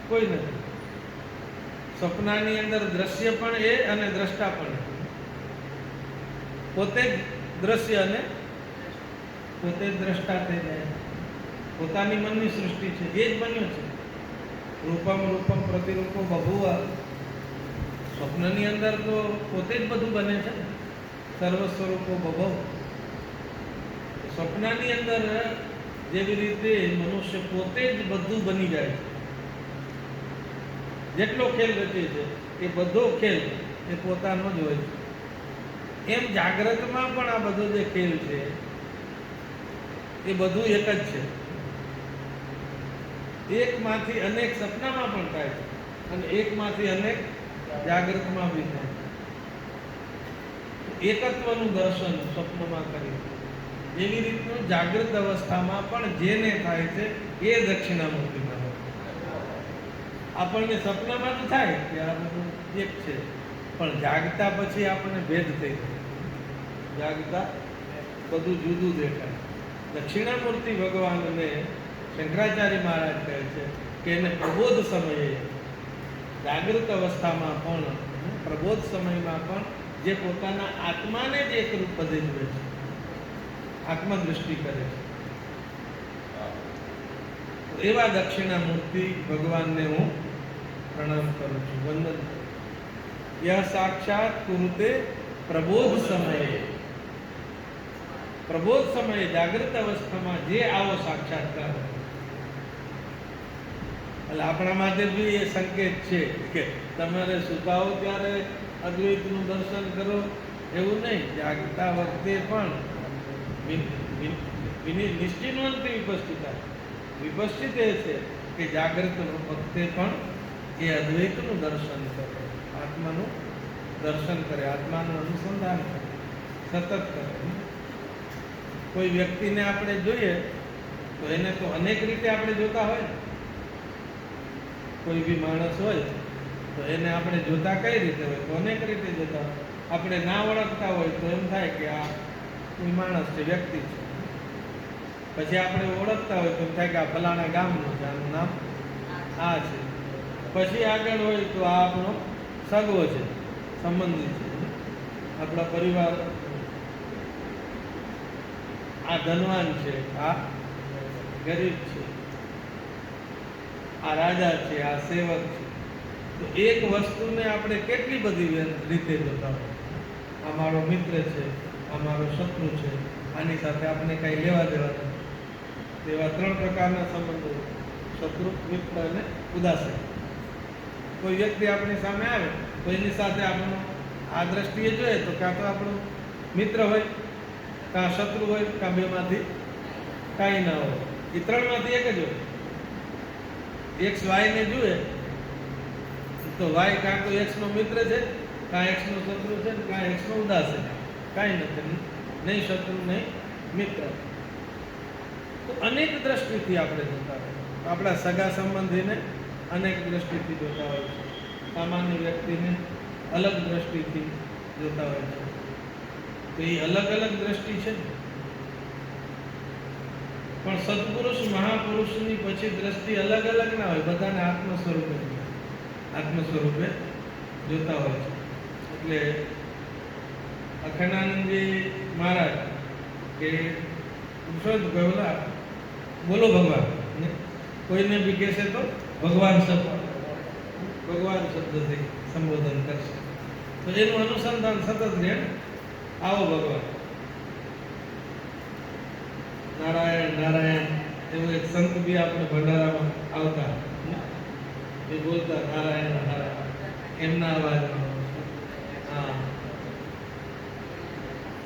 કોઈ નથી. સપનાની અંદર દ્રશ્ય પણ એ અને દ્રષ્ટા પણ એ. પોતે જ દ્રશ્ય અને પોતે જ દ્રષ્ટા થઈ જાય. પોતાની મનની સૃષ્ટિ છે એ જ બન્યું છે. રૂપમ રૂપમ પ્રતિરૂપો બભુવ. સ્વપ્નની અંદર તો પોતે જ બધું બને છે, સર્વ સ્વરૂપો બભવ. સ્વપ્નની અંદર જેવી રીતે મનુષ્ય પોતે જ બધું બની જાય છે, જેટલો ખેલ રચે છે એ બધો ખેલ એ પોતાનો જ હોય છે. એમ જાગ્રતમાં પણ આ બધો જે ખેલ છે એ બધું એક જ છે. એકમાંથી અનેક સપનામાં પણ થાય છે અને એકમાંથી અનેક જાગૃતમાં બી થાય. એકત્વનું દર્શન સ્વપ્નમાં કર્યું. એવી રીતનું જાગૃત અવસ્થામાં પણ જેને થાય છે એ દક્ષિણામૂર્તિમાં. આપણને સપનામાં તો થાય કે આ બધું એક છે, પણ જાગતા પછી આપણને ભેદ થઈ જાય. જાગતા બધું જુદું દેખાય. દક્ષિણામૂર્તિ ભગવાનને શંકરાચાર્ય મહારાજ કહે છે કે એને પ્રબોધ સમયે, જાગૃત અવસ્થામાં પણ, પ્રબોધ સમયમાં પણ જે પોતાના આત્માને જ એકરૂપ બધે જુએ છે, આત્મદૃષ્ટિ કરે છે, એવા દક્ષિણામૂર્તિ ભગવાનને હું પ્રણામ કરું છું, વંદન કરું. યહ સાક્ષાત કુરુતે પ્રબોધ સમયે. પ્રબોધ સમયે જાગૃત અવસ્થામાં જે આવો સાક્ષાત્કાર, એટલે આપણા માટે બી એ સંકેત છે કે તમારે સુતાઓ ત્યારે અદ્વૈતનું દર્શન કરો એવું નહીં. જાગતા વખતે પણ નિશ્ચિતવંતી વિપશ્ચિતા. વિપશ્ચિત એ છે કે જાગૃત વખતે પણ એ અદ્વૈતનું દર્શન કરે, આત્માનું દર્શન કરે, આત્માનું અનુસંધાન કરે, સતત કરે. કોઈ વ્યક્તિને આપણે જોઈએ તો એને તો અનેક રીતે આપણે જોતા હોય. કોઈ બી માણસ હોય તો એને આપણે જોતા કઈ રીતે હોય? તો અનેક રીતે જોતા હોય. આપણે ના ઓળખતા હોય તો એમ થાય કે આ કોઈ માણસ છે, વ્યક્તિ છે. પછી આપણે ઓળખતા હોય તો એમ થાય કે આ ફલાણા ગામનું છે, આનું નામ આ છે. પછી આગળ હોય તો આ આપણો સગો છે, સંબંધી છે, આપણા પરિવાર. આ ધનવાન છે, આ ગરીબ છે, આ રાજા છે, આ સેવક છે. તો એક વસ્તુને આપણે કેટલી બધી રીતે જોતા હોય. આ મારો મિત્ર છે, આ મારો શત્રુ છે, આની સાથે આપણે કંઈ લેવા દેવા નથી. તેવા ત્રણ પ્રકારના સંબંધો: શત્રુ, મિત્ર અને ઉદાસીન. કોઈ વ્યક્તિ આપણી સામે આવે તો એની સાથે આપણો આ દ્રષ્ટિએ જોઈએ તો કાં તો આપણો મિત્ર હોય, કાં શત્રુ હોય, કાં બેમાંથી કાંઈ ના હોય. એ ત્રણમાંથી એક જ હોય. એક્સ વાયને જુએ તો વાય કાં તો એક્સનો મિત્ર છે, કાં એક્સનો શત્રુ છે, કાં એક્સનો ઉદાસ છે. કાંઈ નથી, નહીં શત્રુ નહીં મિત્ર. તો અનેક દ્રષ્ટિથી આપણે જોતા હોય. આપણા સગા સંબંધીને અનેક દ્રષ્ટિથી જોતા હોય છે, સામાન્ય વ્યક્તિને અલગ દ્રષ્ટિથી જોતા હોય છે. તો એ અલગ અલગ દ્રષ્ટિ છે. પણ સત્પુરુષ મહાપુરુષની પછી દ્રષ્ટિ અલગ અલગ ના હોય, બધાને આત્મ સ્વરૂપે જોતા હોય છે. એટલે અખંડાનંદજી મહારાજ કે પૂછો તો કહે બોલા બોલો ભગવાન ને કોઈને બી કહેશે તો ભગવાન શબ્દથી સંબોધન કરશે તો એનું અનુસંધાન સતત રહે. આવો ભગવાન નારાયણ નારાયણ એવું એક સંત બી આપણે ભંડારામાં આવતા એ બોલતા નારાયણ નારાયણ એમના અવાજમાં. હા,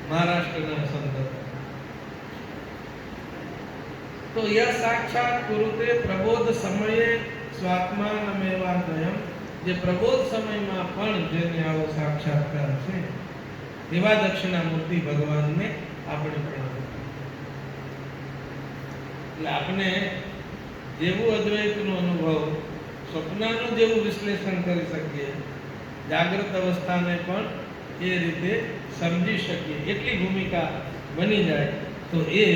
મહારાષ્ટ્રના સંત. તો યહ સાક્ષાત કુરુતે પ્રબોધ સમયે સ્વાત્માનમેવાદ્વયમ, જે પ્રબોધ સમયમાં પણ જેને આવો સાક્ષાત્કાર છે એવા દક્ષિણામૂર્તિ ભગવાનને આપણે પ્રણામ. એટલે આપણે જેવું અદ્વૈતનો અનુભવ સ્વપ્નનું જેવું વિશ્લેષણ કરી શકીએ, જાગૃત અવસ્થાને પણ એ રીતે સમજી શકીએ એટલી ભૂમિકા બની જાય તો એ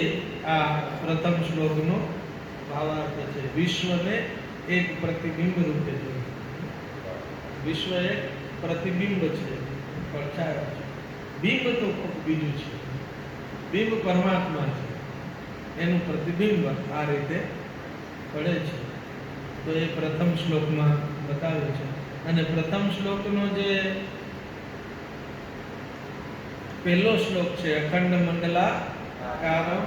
આ પ્રથમ શ્લોકનો ભાવાર્થ છે. વિશ્વને એક પ્રતિબિંબ રૂપે જોઈએ. વિશ્વ એક પ્રતિબિંબ છે, પડછાયો છે. બિંબ તો બીજું છે. બિંબ પરમાત્મા છે, એનું પ્રતિબિંબ આ રીતે પડે છે. તો એ પ્રથમ શ્લોકમાં બતાવ્યું છે. અને પ્રથમ શ્લોકનો જે પહેલો શ્લોક છે, અખંડ મંડલાકારમ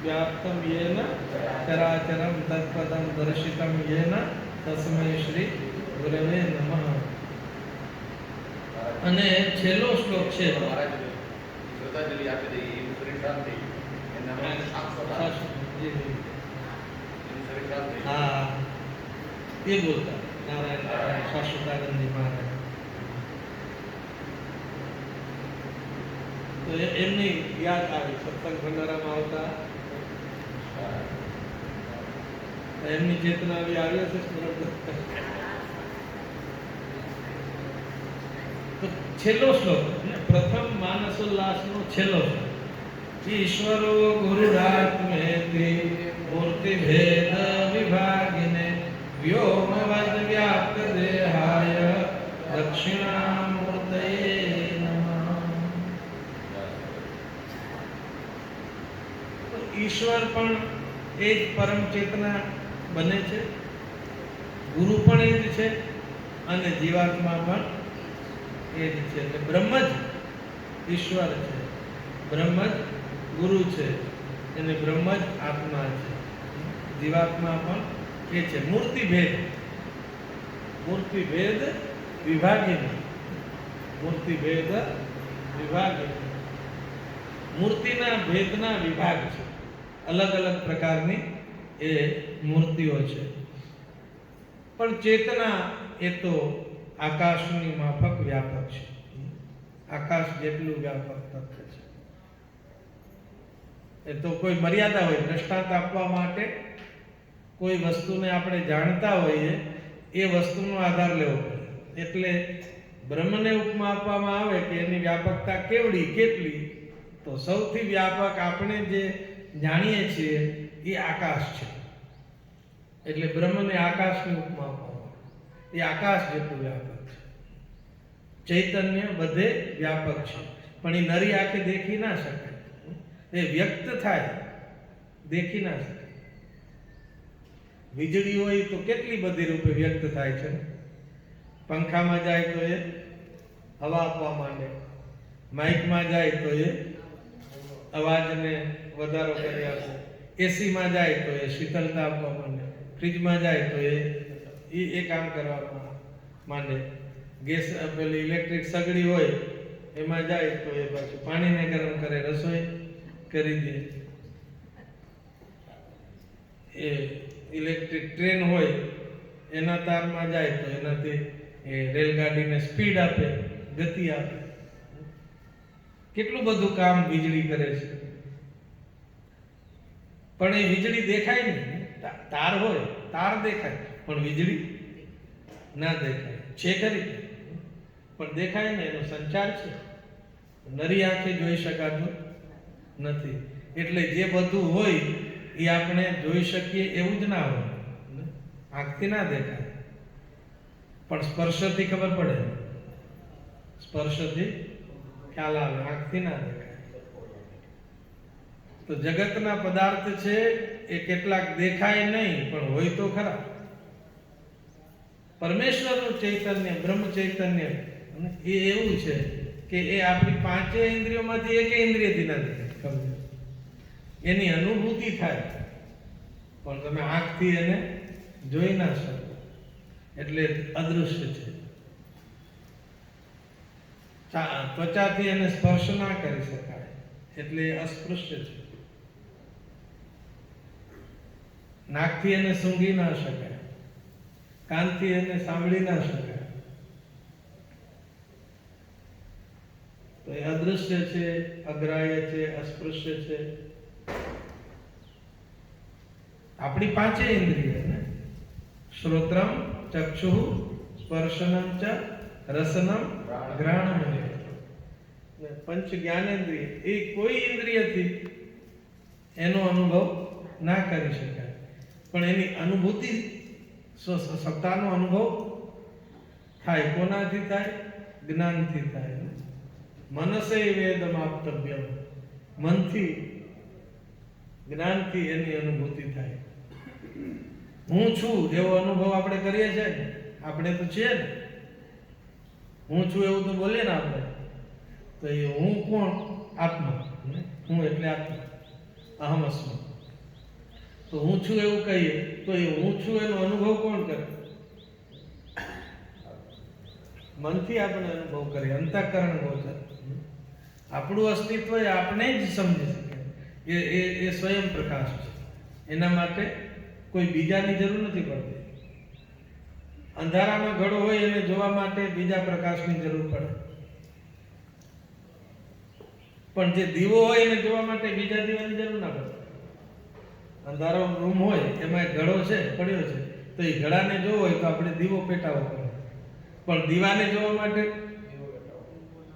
વ્યાપ્તમ યેન ચરાચરમ તત્પદમ દર્શિતમ યેન તસ્મૈ શ્રી ગુરવે નમઃ. અને છેલ્લો શ્લોક છે શ્રદ્ધાંજલિ આપી દઈએ એનું શરીર શાંત થઈ ગયું. એના નામે શાશ્વત હા એ બોલતા નારાયણ નારાયણ શાશ્વતાનંદજી મહારાજ. તો એમની યાદ આવી સત્સંગ ભંડારામાં આવતા એમની ચેતના આવી આવી હશે સ્મરણ. તો છેલ્લો શ્લોક પ્રથમ માનસોલ્લાસનો છેલ્લો શ્લોક. ઈશ્વરો ગુરુરાત્મેતિ મૂર્તિ ભેદ વિભાગિને વ્યોમવદ વ્યાપ્ત દેહાય દક્ષિણામૂર્તયે નમઃ. ઈશ્વર પણ એ જ પરમ ચેતના બને છે, ગુરુ પણ એ જ છે અને જીવાત્મા પણ એ જ છે. એટલે બ્રહ્મ જ ઈશ્વર છે, બ્રહ્મ જ ગુરુ છે અને બ્રહ્મ જ આત્મા છે. જીવાત્મા પણ એ છે. મૂર્તિ ભેદ વિભાગીને, મૂર્તિ ભેદ વિભાગીને. મૂર્તિના ભેદના વિભાગ છે, અલગ અલગ પ્રકારની એ મૂર્તિઓ છે. પણ ચેતના એ તો આકાશની માફક વ્યાપક છે. આકાશ જેટલું વ્યાપક તત્વ છે. એ તો કોઈ મર્યાદા હોય, દ્રષ્ટાંત આપવા માટે કોઈ વસ્તુને આપણે જાણતા હોઈએ એ વસ્તુનો આધાર લેવો પડે. એટલે બ્રહ્મને ઉપમા આપવામાં આવે કે એની વ્યાપકતા કેવડી કેટલી, તો સૌથી વ્યાપક આપણે જે જાણીએ છીએ એ આકાશ છે. એટલે બ્રહ્મને આકાશની ઉપમા આપવામાં આવે. એ આકાશ જેટલું વ્યાપક છે. ચૈતન્ય બધે વ્યાપક છે, પણ એ નરી આંખે દેખી ના શકાય. એ વ્યક્ત થાય, દેખી ના શકાય. વીજળી હોય તો કેટલી બધી રૂપે વ્યક્ત થાય છે. પંખામાં જાય તો એ હવા આપવા માંડે, માઇકમાં જાય તો એ અવાજને વધારો કરી આપે, એસીમાં જાય તો એ શીતળતા આપવા માંડે, ફ્રીજમાં જાય તો એ કામ કરવા માંડે, ગેસ પેલી ઇલેક્ટ્રિક સગડી હોય એમાં જાય તો એ પાછું પાણીને ગરમ કરે, રસોઈ કરી દે. એ ઇલેક્ટ્રિક ટ્રેન હોય એના તારમાં જાય તો એનાથી એ રેલગાડીને સ્પીડ આપે, ગતિ આપે. કેટલું બધું કામ વીજળી કરે છે. પણ એ વીજળી દેખાય નહીં. તાર હોય, તાર દેખાય પણ વીજળી ના દેખાય. છે ખરી પણ દેખાય ને, એનો સંચાર છે. નરી આંખે જોઈ શકાતું નથી. એટલે જે બધું હોય એ આપણે જોઈ શકીએ એવું જ ના હોય. આંખથી ના દેખાય પણ સ્પર્શથી ખબર પડે, સ્પર્શથી ખ્યાલ આવે, આંખથી ના દેખાય. તો જગતના પદાર્થ છે એ કેટલાક દેખાય નહીં પણ હોય તો ખરા. પરમેશ્વરનું ચૈતન્ય, બ્રહ્મ ચૈતન્ય એ એવું છે કે એ આપણી પાંચેય ઇન્દ્રિયોમાંથી એક ઇન્દ્રિયથી ના દેખાય. એની અનુભૂતિ થાય પણ તમે આંખથી એને જોઈ ના શકો, એટલે અદૃશ્ય છે. ત્વચાથી એને સ્પર્શ ના કરી શકાય, એટલે અસ્પૃશ્ય છે. નાકથી એને સૂંઘી ના શકાય, કાનથી એને સાંભળી ના શકાય. તો એ અદૃશ્ય છે, અગ્રાહ્ય છે, અસ્પૃશ્ય છે. આપણી પાંચે ઇન્દ્રિય ને શ્રોત્રમ ચક્ષુઃ સ્પર્શનમ ચ રસનમ ઘ્રાણમ, પંચ જ્ઞાનેન્દ્રિય એ કોઈ ઇન્દ્રિયથી એનો અનુભવ ના કરી શકાય, પણ એની અનુભૂતિ સત્તાનો અનુભવ થાય. કોનાથી થાય? જ્ઞાનથી થાય. મનસે વેદમાપ્તવ્યમ, મનથી જ્ઞાનથી એની અનુભૂતિ થાય. હું છું એવો અનુભવ આપણે કરીએ છીએ ને, આપણે તો છીએ ને, હું છું એવું તો બોલીએ ને આપણે. તો એ હું કોણ? આત્મા. હું એટલે આત્મા, અહમ અસ્મિ. તો હું છું એવું કહીએ તો એ હું છું એનો અનુભવ કોણ કરે? મનથી આપણે અનુભવ કરીએ, અંતઃકરણ ગોચર. આપણું અસ્તિત્વ એ આપણે જ સમજી શકીએ. એ સ્વયં પ્રકાશ છે. એના માટે કોઈ બીજાની જરૂર નથી પડતી. અંધારામાં ઘડો હોય એને જોવા માટે બીજા પ્રકાશની જરૂર પડે, પણ જે દીવો હોય એને જોવા માટે બીજા દીવાની જરૂર ના પડે. અંધારો રૂમ હોય એમાં એક ઘડો છે પડ્યો છે, તો એ ઘડાને જોવો હોય તો આપણે દીવો પેટાવવો પડે, પણ દીવાને જોવા માટે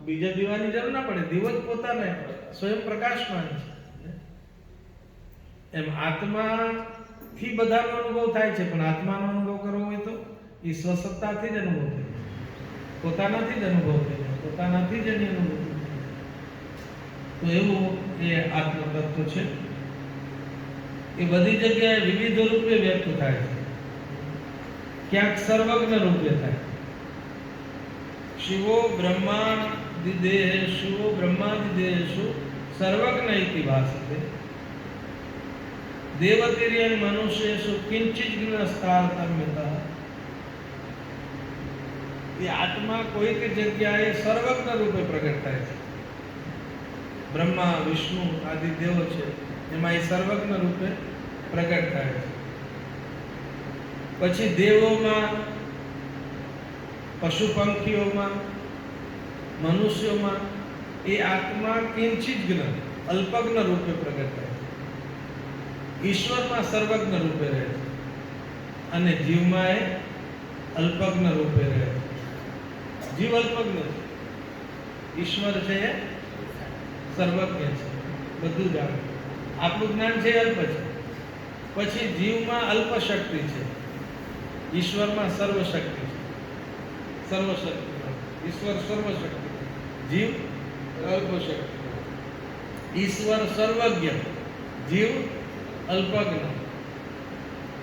બીજા દીવાની જરૂર ના પડે. દીવો જ પોતાને સ્વયં પ્રકાશમાન છે. એમ આત્માથી બધાનો અનુભવ થાય છે, પણ આત્માનો અનુભવ કરવો હોય તો એ સ્વસત્તાથી જ અનુભવ થાય, પોતાનાથી જ અનુભવ થાય, પોતાનાથી જ એની અનુભૂતિ થાય. તો એવું એ આત્મ તત્વ છે. એ બધી જગ્યાએ વિવિધ રૂપે વ્યક્ત થાય છે. ક્યાંક સર્વજ્ઞ રૂપે થાય. શિવો બ્રહ્માદિદેહેષુ સર્વજ્ઞ ઇતિ ભાસતે, દેવતિર્યન મનુષ્યેષુ કિંચિત જ્ઞાનસ્તારતમ્યતઃ. એ આત્મા કોઈક જગ્યાએ સર્વજ્ઞ રૂપે પ્રગટ થાય છે. બ્રહ્મા, વિષ્ણુ આદિ દેવો છે, એમાં એ સર્વજ્ઞ રૂપે પ્રગટ થાય છે. પછી દેવોમાં, પશુ પંખીઓમાં, મનુષ્યોમાં એ આત્મા કિંચિત જ્ઞાન, અલ્પજ્ઞ રૂપે પ્રગટ થાય છે. ઈશ્વરમાં સર્વજ્ઞ રૂપે રહે છે, અને જીવમાં એ અલ્પજ્ઞ રૂપે રહે છે. જીવ અલ્પજ્ઞ છે, ઈશ્વર છે એ સર્વજ્ઞ છે, બધું જાણે. આપણું જ્ઞાન છે એ અલ્પ છે. પછી જીવમાં અલ્પ શક્તિ છે, ઈશ્વરમાં સર્વશક્તિ છે. સર્વશક્તિ, ઈશ્વર સર્વશક્તિ, જીવ અલ્પ શક્તિ. ઈશ્વર સર્વજ્ઞ, જીવ અલ્પજ્ઞ.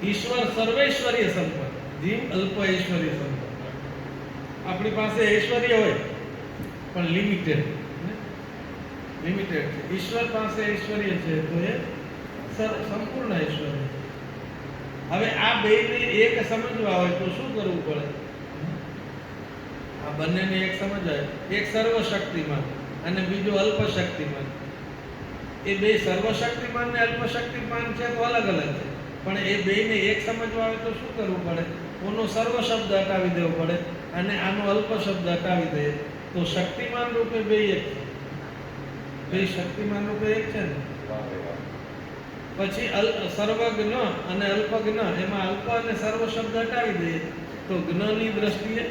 ઈશ્વર સર્વૈશ્વર્ય સંપન્ન, જીવ અલ્પ ઐશ્વર્ય સંપન્ન. આપણી પાસે ઐશ્વર્ય હોય પણ લિમિટેડ છે. ઈશ્વર પાસે ઐશ્વર્ય છે તો એ સંપૂર્ણ ઐશ્વર્ય છે. હવે આ બેને એક સમજવા હોય તો શું કરવું પડે? આ બંનેને એક સમજાય. એક સર્વશક્તિમાન અને બીજો અલ્પશક્તિમાન. એ બે સર્વશક્તિમાન ને અલ્પશક્તિમાન છે તો અલગ અલગ છે, પણ એ બેને એક સમજવા હોય તો શું કરવું પડે? ઓનો સર્વ શબ્દ હટાવી દેવો પડે અને આનો અલ્પ શબ્દ હટાવી દઈએ તો શક્તિમાન રૂપે બે એક છે. બે શક્તિમાન રૂપે એક છે ને. પછી સર્વજ્ઞ અને અલ્પજ્ઞ, એમાં અલ્પ અને સર્વ શબ્દ હટાવી દઈએ તો જ્ઞની દ્રષ્ટિએ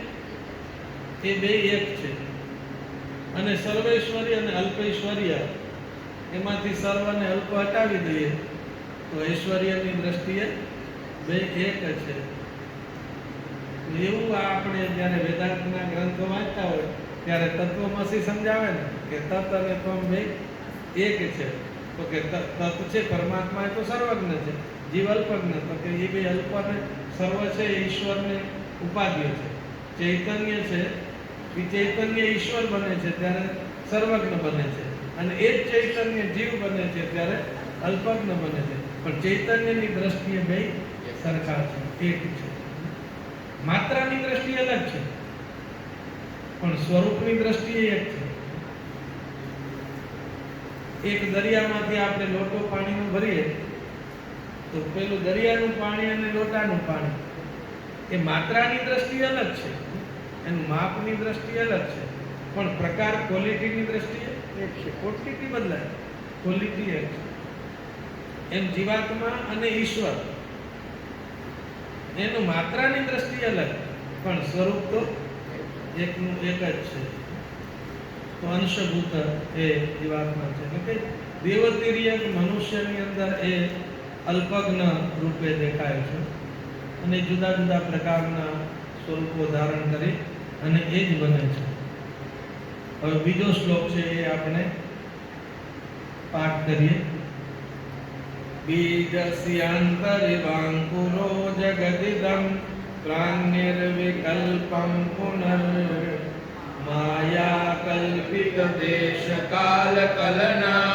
એ બે એક છે. અને સર્વૈશ્વર્ય અને અલ્પૈશ્વર્ય, એમાંથી સર્વ અને અલ્પ હટાવી દઈએ તો ઐશ્વર્યની દ્રષ્ટિએ બે એક છે. એવું આપણે જ્યારે વેદાંતના ગ્રંથો વાંચતા હોય ત્યારે તત્વમસી સમજાવે ને કે તત અને ત્વમ બે એક છે. તો કે તત્વ છે પરમાત્મા એ તો સર્વજ્ઞ છે, જીવ અલ્પજ્ઞ. તો કે એ બે અલ્પ અને સર્વ છે એ ઈશ્વરને ઉપાધિ છે. ચૈતન્ય છે એ ચૈતન્ય ઈશ્વર બને છે ત્યારે સર્વજ્ઞ બને છે, અને એ જ ચૈતન્ય જીવ બને છે ત્યારે અલ્પજ્ઞ બને છે. પણ ચૈતન્યની દ્રષ્ટિએ બે સરખા છે, એક છે. માત્રાની દ્રષ્ટિએ અલગ છે, પણ સ્વરૂપની દ્રષ્ટિએ એક છે. એક દરિયામાંથી આપણે લોટો પાણીનું ભરીએ તો પેલું દરિયાનું પાણી અને લોટાનું પાણી એ માત્રાની દ્રષ્ટિએ અલગ છે, એનું માપની દ્રષ્ટિએ અલગ છે, પણ પ્રકાર ક્વોલિટીની દ્રષ્ટિએ એક છે. ક્વોન્ટિટી બદલાય, ક્વોલિટી એક છે. એમ જીવાત્મા અને ઈશ્વર એનું માત્રાની દ્રષ્ટિએ અલગ, પણ સ્વરૂપ તો એકનું એક જ છે. તો અંશભૂત એ જીવાત્મા છે. એટલે કે દેવતીર્ય મનુષ્યની અંદર એ અલ્પજ્ઞ રૂપે દેખાય છે, અને જુદા જુદા પ્રકારના સ્વરૂપો ધારણ કરી અને એ જ બને છે. હવે બીજો શ્લોક છે એ આપણે પાઠ કરીએ. બીજસ્યાંતરિવાંકુરો જગદિદં પ્રાણ્યર્વિકલ્પં પુનર્ માયા કલ્પિત દેશ કાલ કલના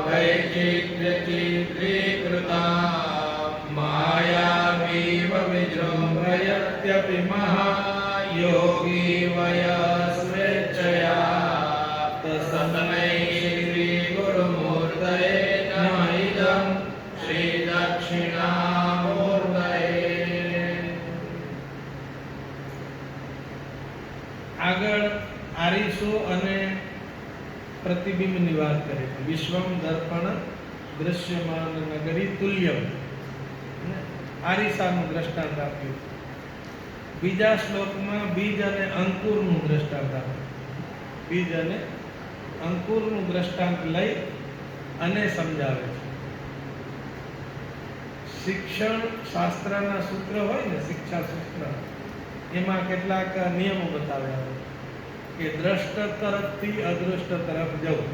વૈચિત્ર્ય ચિત્રીકૃતા માયાવીવ વિજૃંભયત્યપિ મહાયોગી વયસ્વેચ્છયા તસ્મૈ શ્રી ગુરુમૂર્તયે નમઃ ઇદં શ્રી દક્ષિણામૂર્તયે. આગળ આરીસો અને પ્રતિબિંબની વાત કરી. વિશ્વમ દર્પણ દૃશ્યમાન નગરી તુલ્યમ, આરીસાનું દ્રષ્ટાંત આપ્યું. બીજા શ્લોકમાં બીજ અને અંકુરનું દ્રષ્ટાંત આપ્યું. બીજ અને અંકુરનું દ્રષ્ટાંત લઈ અને સમજાવે છે. શિક્ષણ શાસ્ત્રના સૂત્ર હોય ને, શિક્ષા સૂત્ર, એમાં કેટલાક નિયમો બતાવ્યા હોય કે દ્રષ્ટ તરફથી અદૃષ્ટ તરફ જવું,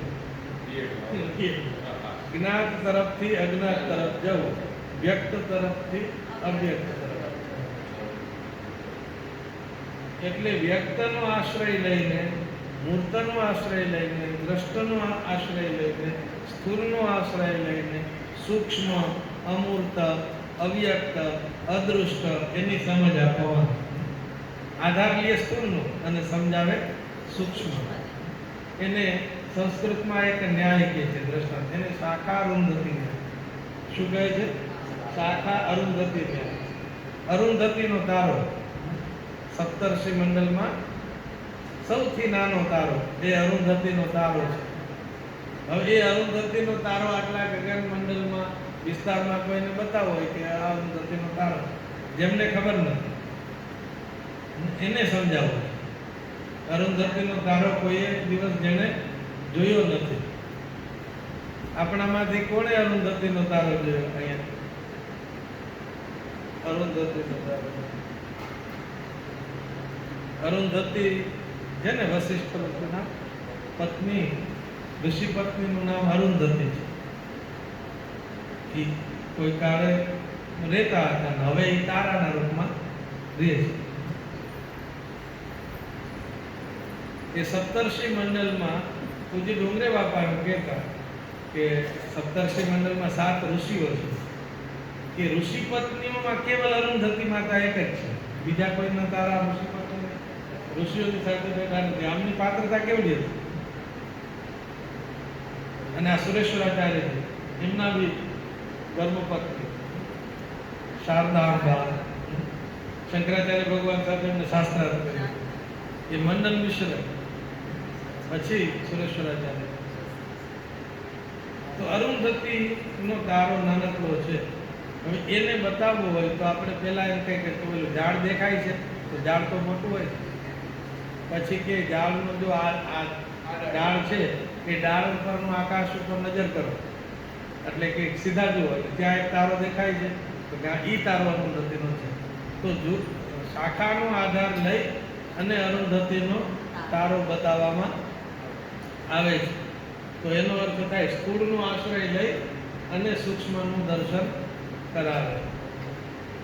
જ્ઞાત તરફથી અજ્ઞાત તરફ જવું, વ્યક્ત તરફથી અવ્યક્ત તરફ. એટલે વ્યક્તનો આશ્રય લઈને, મૂર્તનો આશ્રય લઈને, દ્રષ્ટનો આશ્રય લઈને, સ્થૂળનો આશ્રય લઈને સૂક્ષ્મ, અમૂર્ત, અવ્યક્ત, અદૃષ્ટ એની સમજ આપવાની. આધાર લે સ્થૂળનો અને સમજાવે સૂક્ષ્મ. એને સંસ્કૃતમાં એક ન્યાય કહે છે, દ્રષ્ટાંત. એને શાખા અરુંધતિ ન્યાય. શું કહે છે? શાખા અરુંધતિ ન્યાય. અરુંધતિનો તારો, સપ્તર્ષિ મંડળમાં સૌથી નાનો તારો એ અરુંધતિનો તારો છે. હવે એ અરુંધતિનો તારો આટલા ગગન મંડળમાં વિસ્તારમાં કોઈને બતાવો હોય કે આ અરુંધતિનો તારો, જેમને ખબર નથી એને સમજાવો. અરુંધતિનો તારો કોઈ દિવસ જેને જોયો નથી. આપણામાંથી કોણે અરુંધતિનો તારો જોયો? અહીંયા અરુંધતિનો તારો. અરુંધતિ છે ને, વશિષ્ઠના પત્ની, ઋષિ પત્નીનું નામ અરુંધતિ છે. એ કોઈ કાળે રહેતા હતા, હવે એ તારાના રૂપમાં રહે છે. એ સપ્તર્ષિ મંડળમાં પૂજ્ય ડુંગરે બાપા એમ કહેતા કે સપ્તર્ષિ મંડળમાં 7 ઋષિઓ છે. કે ઋષિ પત્નીઓમાં કેવલ અરુંધતિ માતા એક જ છે, બીજા કોઈના તારા ઋષિ પત્ની ઋષિઓની સાથે બેઠા નથી. આમની પાત્રતા કેવડી હતી. અને આ સુરેશ્વરાચાર્ય છે, એમના બી ધર્મપત્ની શારદાંબા, શંકરાચાર્ય ભગવાન સાથે એમને શાસ્ત્રાર્થ કર્યું. એ મંડન મિશ્ર, પછી સુરેશ્વરાચાર્ય. તો અરુંધતિનો તારો નાનકડો છે. હવે એને બતાવવું હોય તો આપણે પહેલા એમ કહે કે પેલું ઝાડ દેખાય છે તો ઝાડ તો મોટું હોય. પછી કે ઝાડનો જો આ ડાળ છે એ ડાળ ઉપરનો આકાશ ઉપર નજર કરો, એટલે કે સીધા જુઓ, ત્યાં એક તારો દેખાય છે તો ઈ તારો અરુંધતિનો છે. તો જો શાખાનો આધાર લઈ અને અરુંધતિનો તારો બતાવવામાં આવે છે. તો એનો અર્થ થાય સ્થૂળનો આશ્રય લઈ અને સૂક્ષ્મનું દર્શન કરાવે.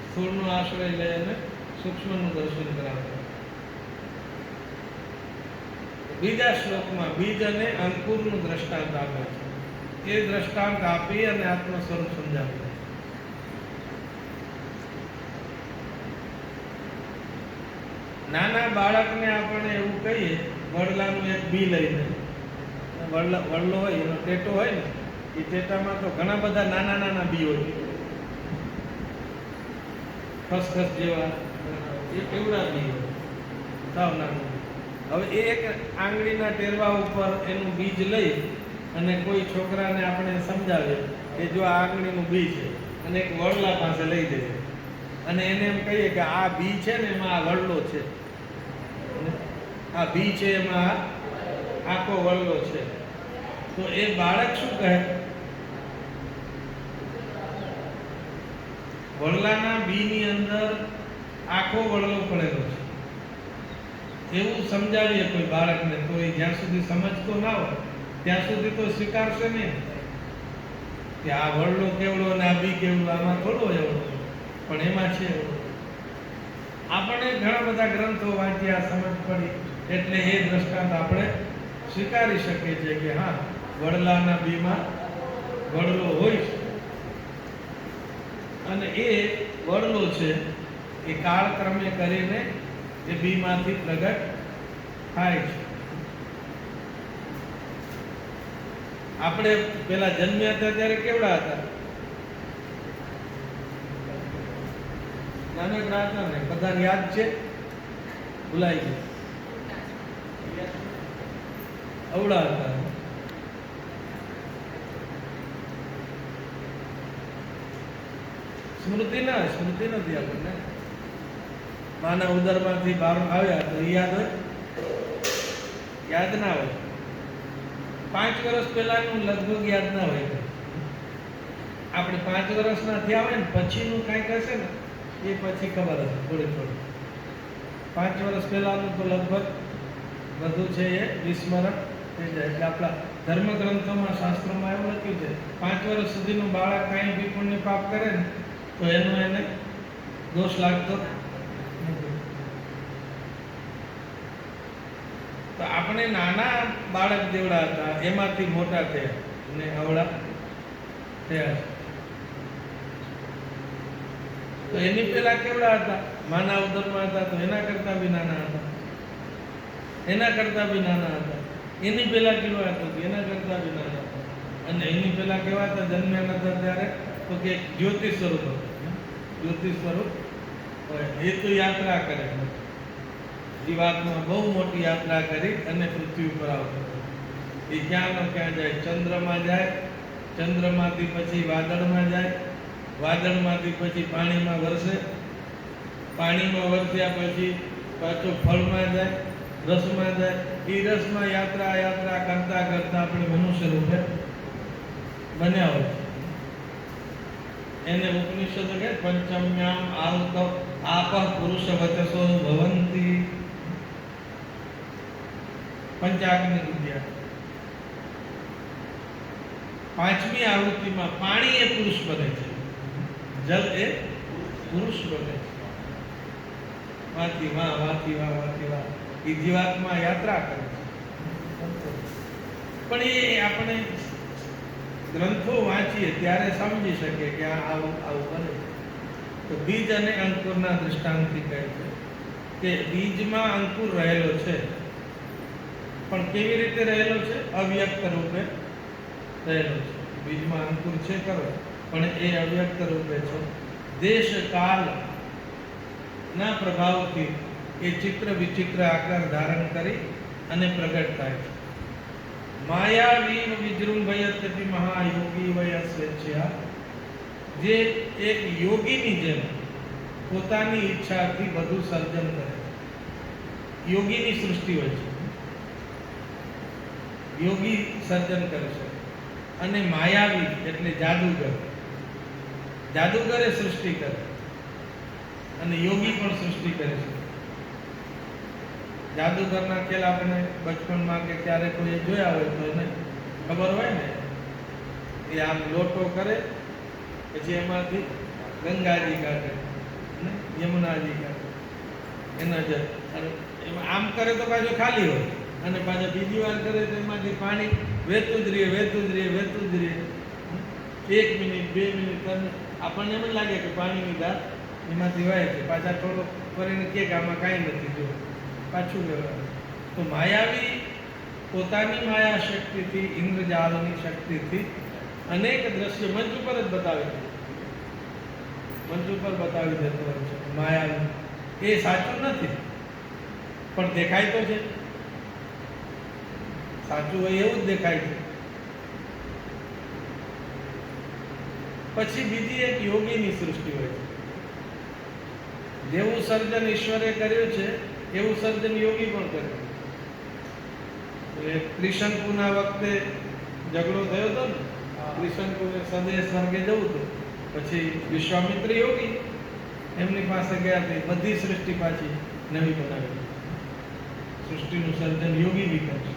સ્થૂળનો આશ્રય લઈ અને સૂક્ષ્મનું દર્શન કરાવે. બીજા શ્લોકમાં બીજ અને અંકુરનું દ્રષ્ટાંત આપે છે. એ દ્રષ્ટાંત આપી અને આત્મ સ્વરૂપ સમજાવે છે. નાના બાળકને આપણે એવું કહીએ, વડલાનું એક બી લઈને, વડલો હોય એનો ટેટો હોય ને, એ ટેટામાં તો ઘણા બધા નાના નાના બી હોય, ખસખસ જેવા એવડા બી હોય, સાવ નાનું. હવે એ એક આંગળીના ટેરવા ઉપર એનું બીજ લઈ અને કોઈ છોકરાને આપણે સમજાવીએ કે જો આ આંગળીનું બી છે, અને એક વડલા પાસે લઈ જઈએ અને એને એમ કહીએ કે આ બી છે ને એમાં આ વડલો છે, આ બી છે એમાં આખો વડલો છે, તો એ બાળક શું કહે? વડલાના બીની અંદર આખો વડલો પડેલો છે એવું સમજાવીએ કોઈ બાળકને, તો એ જ્યાં સુધી સમજતો ના હોય ત્યાં સુધી તો સ્વીકારશે નહીં કે આ વડલો કેવડો અને આ બી કેવડો, આમાં થોડો એવડો, પણ એમાં છે એવડો. આપણે ઘણા બધા ગ્રંથો વાંચ્યા, સમજ પડી, એટલે એ દ્રષ્ટાંત આપણે સ્વીકારી શકીએ છીએ કે હા, વડલાના બીમાં વડલો હોય છે, અને એ વડલો છે એ કાળક્રમે કરીને એ બીમાંથી પ્રગટ થાય છે. આપણે પેલા જન્મ્યા હતા ત્યારે કેવડા હતા? નાનકડા હતા ને? બધાને યાદ છે? ભૂલાઈ ગયું? અવળા હતા. સ્મૃતિ નથી આપણને. માના ઉદરમાંથી બહાર આવ્યા તો એ યાદ હોય? યાદ ના હોય. 5 વર્ષ પહેલાનું લગભગ યાદ ના હોય. આપણે 5 વર્ષના થયા હોય ને પછીનું કાંઈક હશે ને એ પછી ખબર હશે થોડી. 5 વર્ષ પહેલાનું તો લગભગ બધું છે એ વિસ્મરણ થઈ જાય. એટલે આપણા ધર્મગ્રંથોમાં, શાસ્ત્રોમાં એવું લખ્યું છે 5 વર્ષ સુધીનું બાળક કાંઈ બી પુણ્ય પાપ કરે ને તો એને દોષ લાગતો નથી. તો આપણે નાના બાળક જેવડા હતા એમાંથી મોટા થયા અને અવળા થયા છે. તો એની પહેલા કેવડા હતા? માના ઉદરમાં હતા તો એના કરતા બી નાના હતા, એના કરતા બી નાના હતા. એની પહેલા કેવા હતા? એના કરતા બી નાના હતા. અને એની પહેલા કેવા હતા? જન્મ્યા નતા ત્યારે તો કે જ્યોતિ સ્વરૂપ હતું. જ્યોતિ સ્વરૂપ હોય એ તો યાત્રા કરે, જીવાત્મા બહુ મોટી યાત્રા કરી અને પૃથ્વી ઉપર આવતો. એ ક્યાંનો ક્યાં જાય? ચંદ્રમાં જાય, ચંદ્રમાંથી પછી વાદળમાં જાય, વાદળમાંથી પછી પાણીમાં વરસે, પાણીમાં વરસ્યા પછી પાછો ફળમાં જાય, રસમાં જાય. એ રસમાં યાત્રા કરતા કરતા આપણે મનુષ્ય રૂપે બન્યા હોય. એને ઉપનિષદો કહે પંચમ્યામ આહુતો આપઃ પુરુષ વચસો ભવંતી. પંચાગ્નિ વિદ્યા. 5મી આવૃત્તિમાં પાણી એ પુરુષ બને છે, જલ એ પુરુષ બને છે. વાથી વાહ એ જીવાત્મા યાત્રા કરે છે. પણ એ આપણે ગ્રંથો વાંચીએ ત્યારે સમજી શકીએ કે આવું બને. તો બીજ અને અંકુરના દૃષ્ટાંતથી કહે છે કે બીજમાં અંકુર રહેલો છે, પણ કેવી રીતે રહેલો છે? અવ્યક્ત રૂપે રહેલો છે. બીજમાં અંકુર છે ખરો, પણ એ અવ્યક્ત રૂપે છે. દેશ કાલ ના પ્રભાવથી એ ચિત્ર વિચિત્ર આકાર ધારણ કરી અને પ્રગટ થાય છે. માયાવીન વિજૃંભયતિ મહાયોગી વય સ્વેચ્છયા. જે એક યોગીની જેમ પોતાની ઈચ્છાથી બધું સર્જન કરે છે. યોગીની સૃષ્ટિ હોય છે, યોગી સર્જન કરે છે. અને માયાવી એટલે જાદુગરે સૃષ્ટિ કરે, અને યોગી પણ સૃષ્ટિ કરે છે. જાદુગરના ખેલ આપણે બચપણમાં કે ક્યારે કોઈ જોયા હોય તો એને ખબર હોય ને એ આમ લોટો કરે, પછી એમાંથી ગંગાજી કાઢે ને યમુનાજી કાઢે, એના જ અને એમાં આમ કરે તો પાછું ખાલી હોય, અને પાછા બીજી વાર કરે તો એમાંથી પાણી વહેતું જ રહે, વહેતું જ રહે, વહેતું જ રહે. 1 મિનિટ 2 મિનિટ આપણને એમ જ લાગે કે પાણીની ધાર એમાંથી વહે છે, પાછા થોડો કરીને કે આમાં કાંઈ નથી, જો પાછું વ્યવહાર. તો માયાવી પોતાની માયા શક્તિથી, ઇન્દ્રજાલની શક્તિથી અનેક દ્રશ્ય મંચ ઉપર જ બતાવે છે, મંચ ઉપર બતાવી દેતો હોય છે માયાવી. એ સાચું નથી પણ દેખાય તો છે, સાચું હોય એવું જ દેખાય છે. પછી બીજી એક યોગીની સૃષ્ટિ હોય છે. જેવું સર્જન ઈશ્વરે કર્યું છે એવું સર્જન યોગી પણ કર્યું. ત્રિશંકુના વખતે ઝઘડો થયો હતો ને, ત્રિશંકુને સંદેશ સ્વર્ગે જવું હતું, પછી વિશ્વામિત્ર યોગી એમની પાસે ગયા તે બધી સૃષ્ટિ પાછી નવી બનાવી. સૃષ્ટિનું સર્જન યોગી બી કરશે,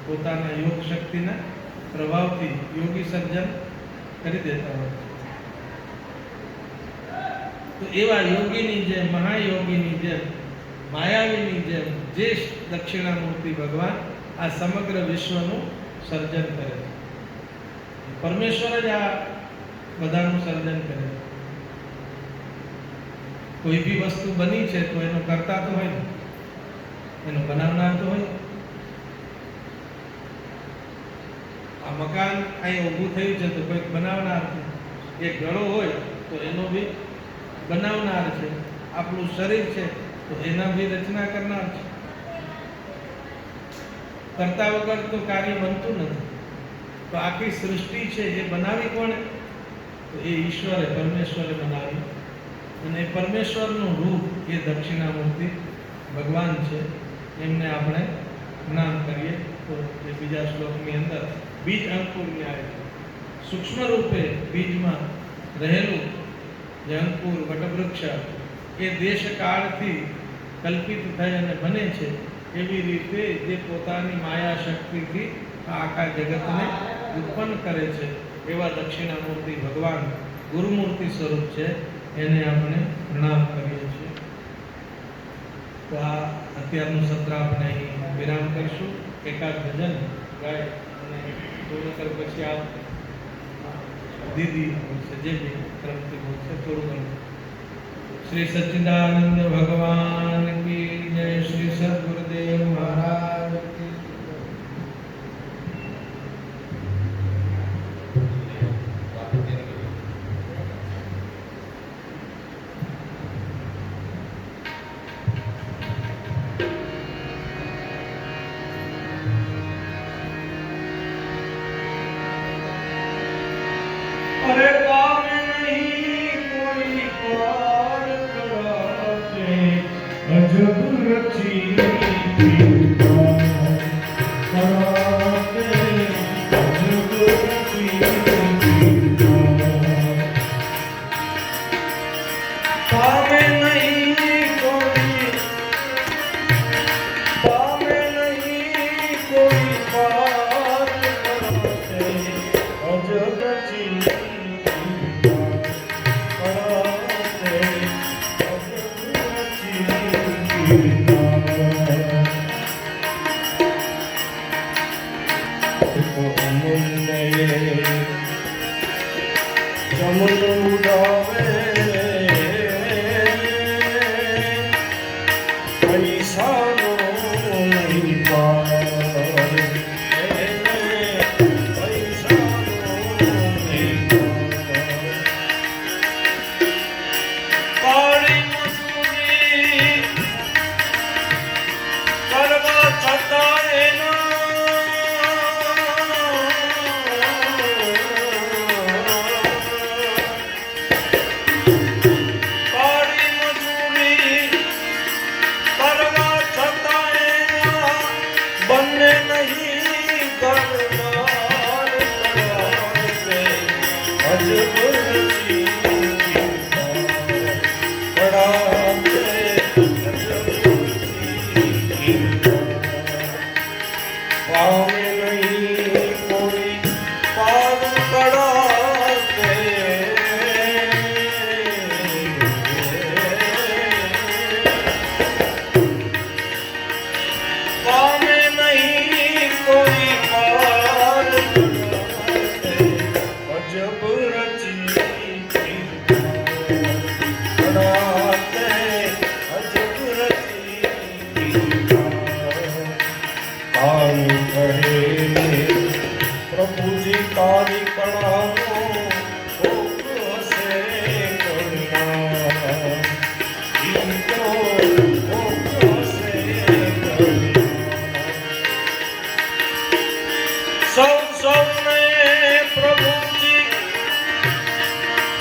પોતાના યોગ શક્તિના પ્રભાવથી યોગી સર્જન કરી દેતા હોય. તો એવા યોગીની જેમ, મહાયોગીની જેમ, માયાવીની જેમ જે દક્ષિણામૂર્તિ ભગવાન આ સમગ્ર વિશ્વનું સર્જન કરે છે. પરમેશ્વર જ આ બધાનું સર્જન કરે છે. કોઈ બી વસ્તુ બની છે તો એનો કરતા તો હોય ને, એનો બનાવનાર તો હોય. આ મકાન અહીં ઊભું થયું છે તો કોઈક બનાવનાર છે. એક ઘડો હોય તો એનો બી બનાવનાર છે. આપણું શરીર છે તો એના બી રચના કરનાર છે. કરતા વગર તો કાર્ય બનતું નથી. તો આખી સૃષ્ટિ છે એ બનાવી કોણે? તો એ ઈશ્વરે, પરમેશ્વરે બનાવી. અને પરમેશ્વરનું રૂપ એ દક્ષિણામૂર્તિ ભગવાન છે. એમને આપણે જ્ઞાન કરીએ તો એ બીજા શ્લોકની અંદર બીજ અંકુર ન્યાય, સૂક્ષ્મ રૂપે બીજમાં રહેલું જે અંકુર વટવૃક્ષ એ દેશકાળથી કલ્પિત થઈ અને બને છે. એવી રીતે જે પોતાની માયા શક્તિથી આ આખા જગતને ઉત્પન્ન કરે છે એવા દક્ષિણામૂર્તિ ભગવાન ગુરુમૂર્તિ સ્વરૂપ છે. એને આપણે પ્રણામ કરીએ છીએ. તો આ અત્યારનું સત્ર આપણે અહીં વિરામ કરીશું. એકાદ ભજન ગાય અને પૂર્ણ કર પછી આપ દીદી બોલશે, જે બી તરફથી બોલશે થોડું ઘણું. શ્રી સચ્ચિદાનંદ ભગવાન કી જય. શ્રી સદગુરુદેવ મહારાજ કી अरे काम नहीं कोई पार कराते, अजब रची कराते, अजब रची काम नहीं कोई, काम नहीं कोई पार कराते, अजब रची સૌને પ્રભુજી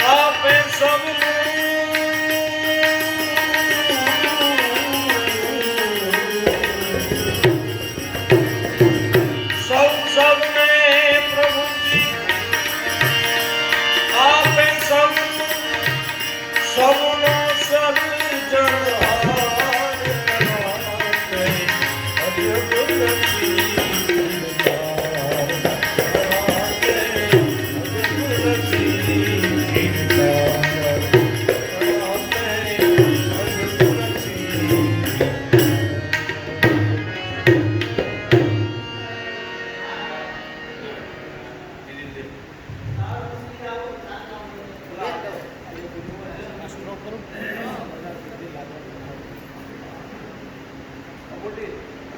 આપે સૌને પ્રભુજી આપે સૌનો મોટી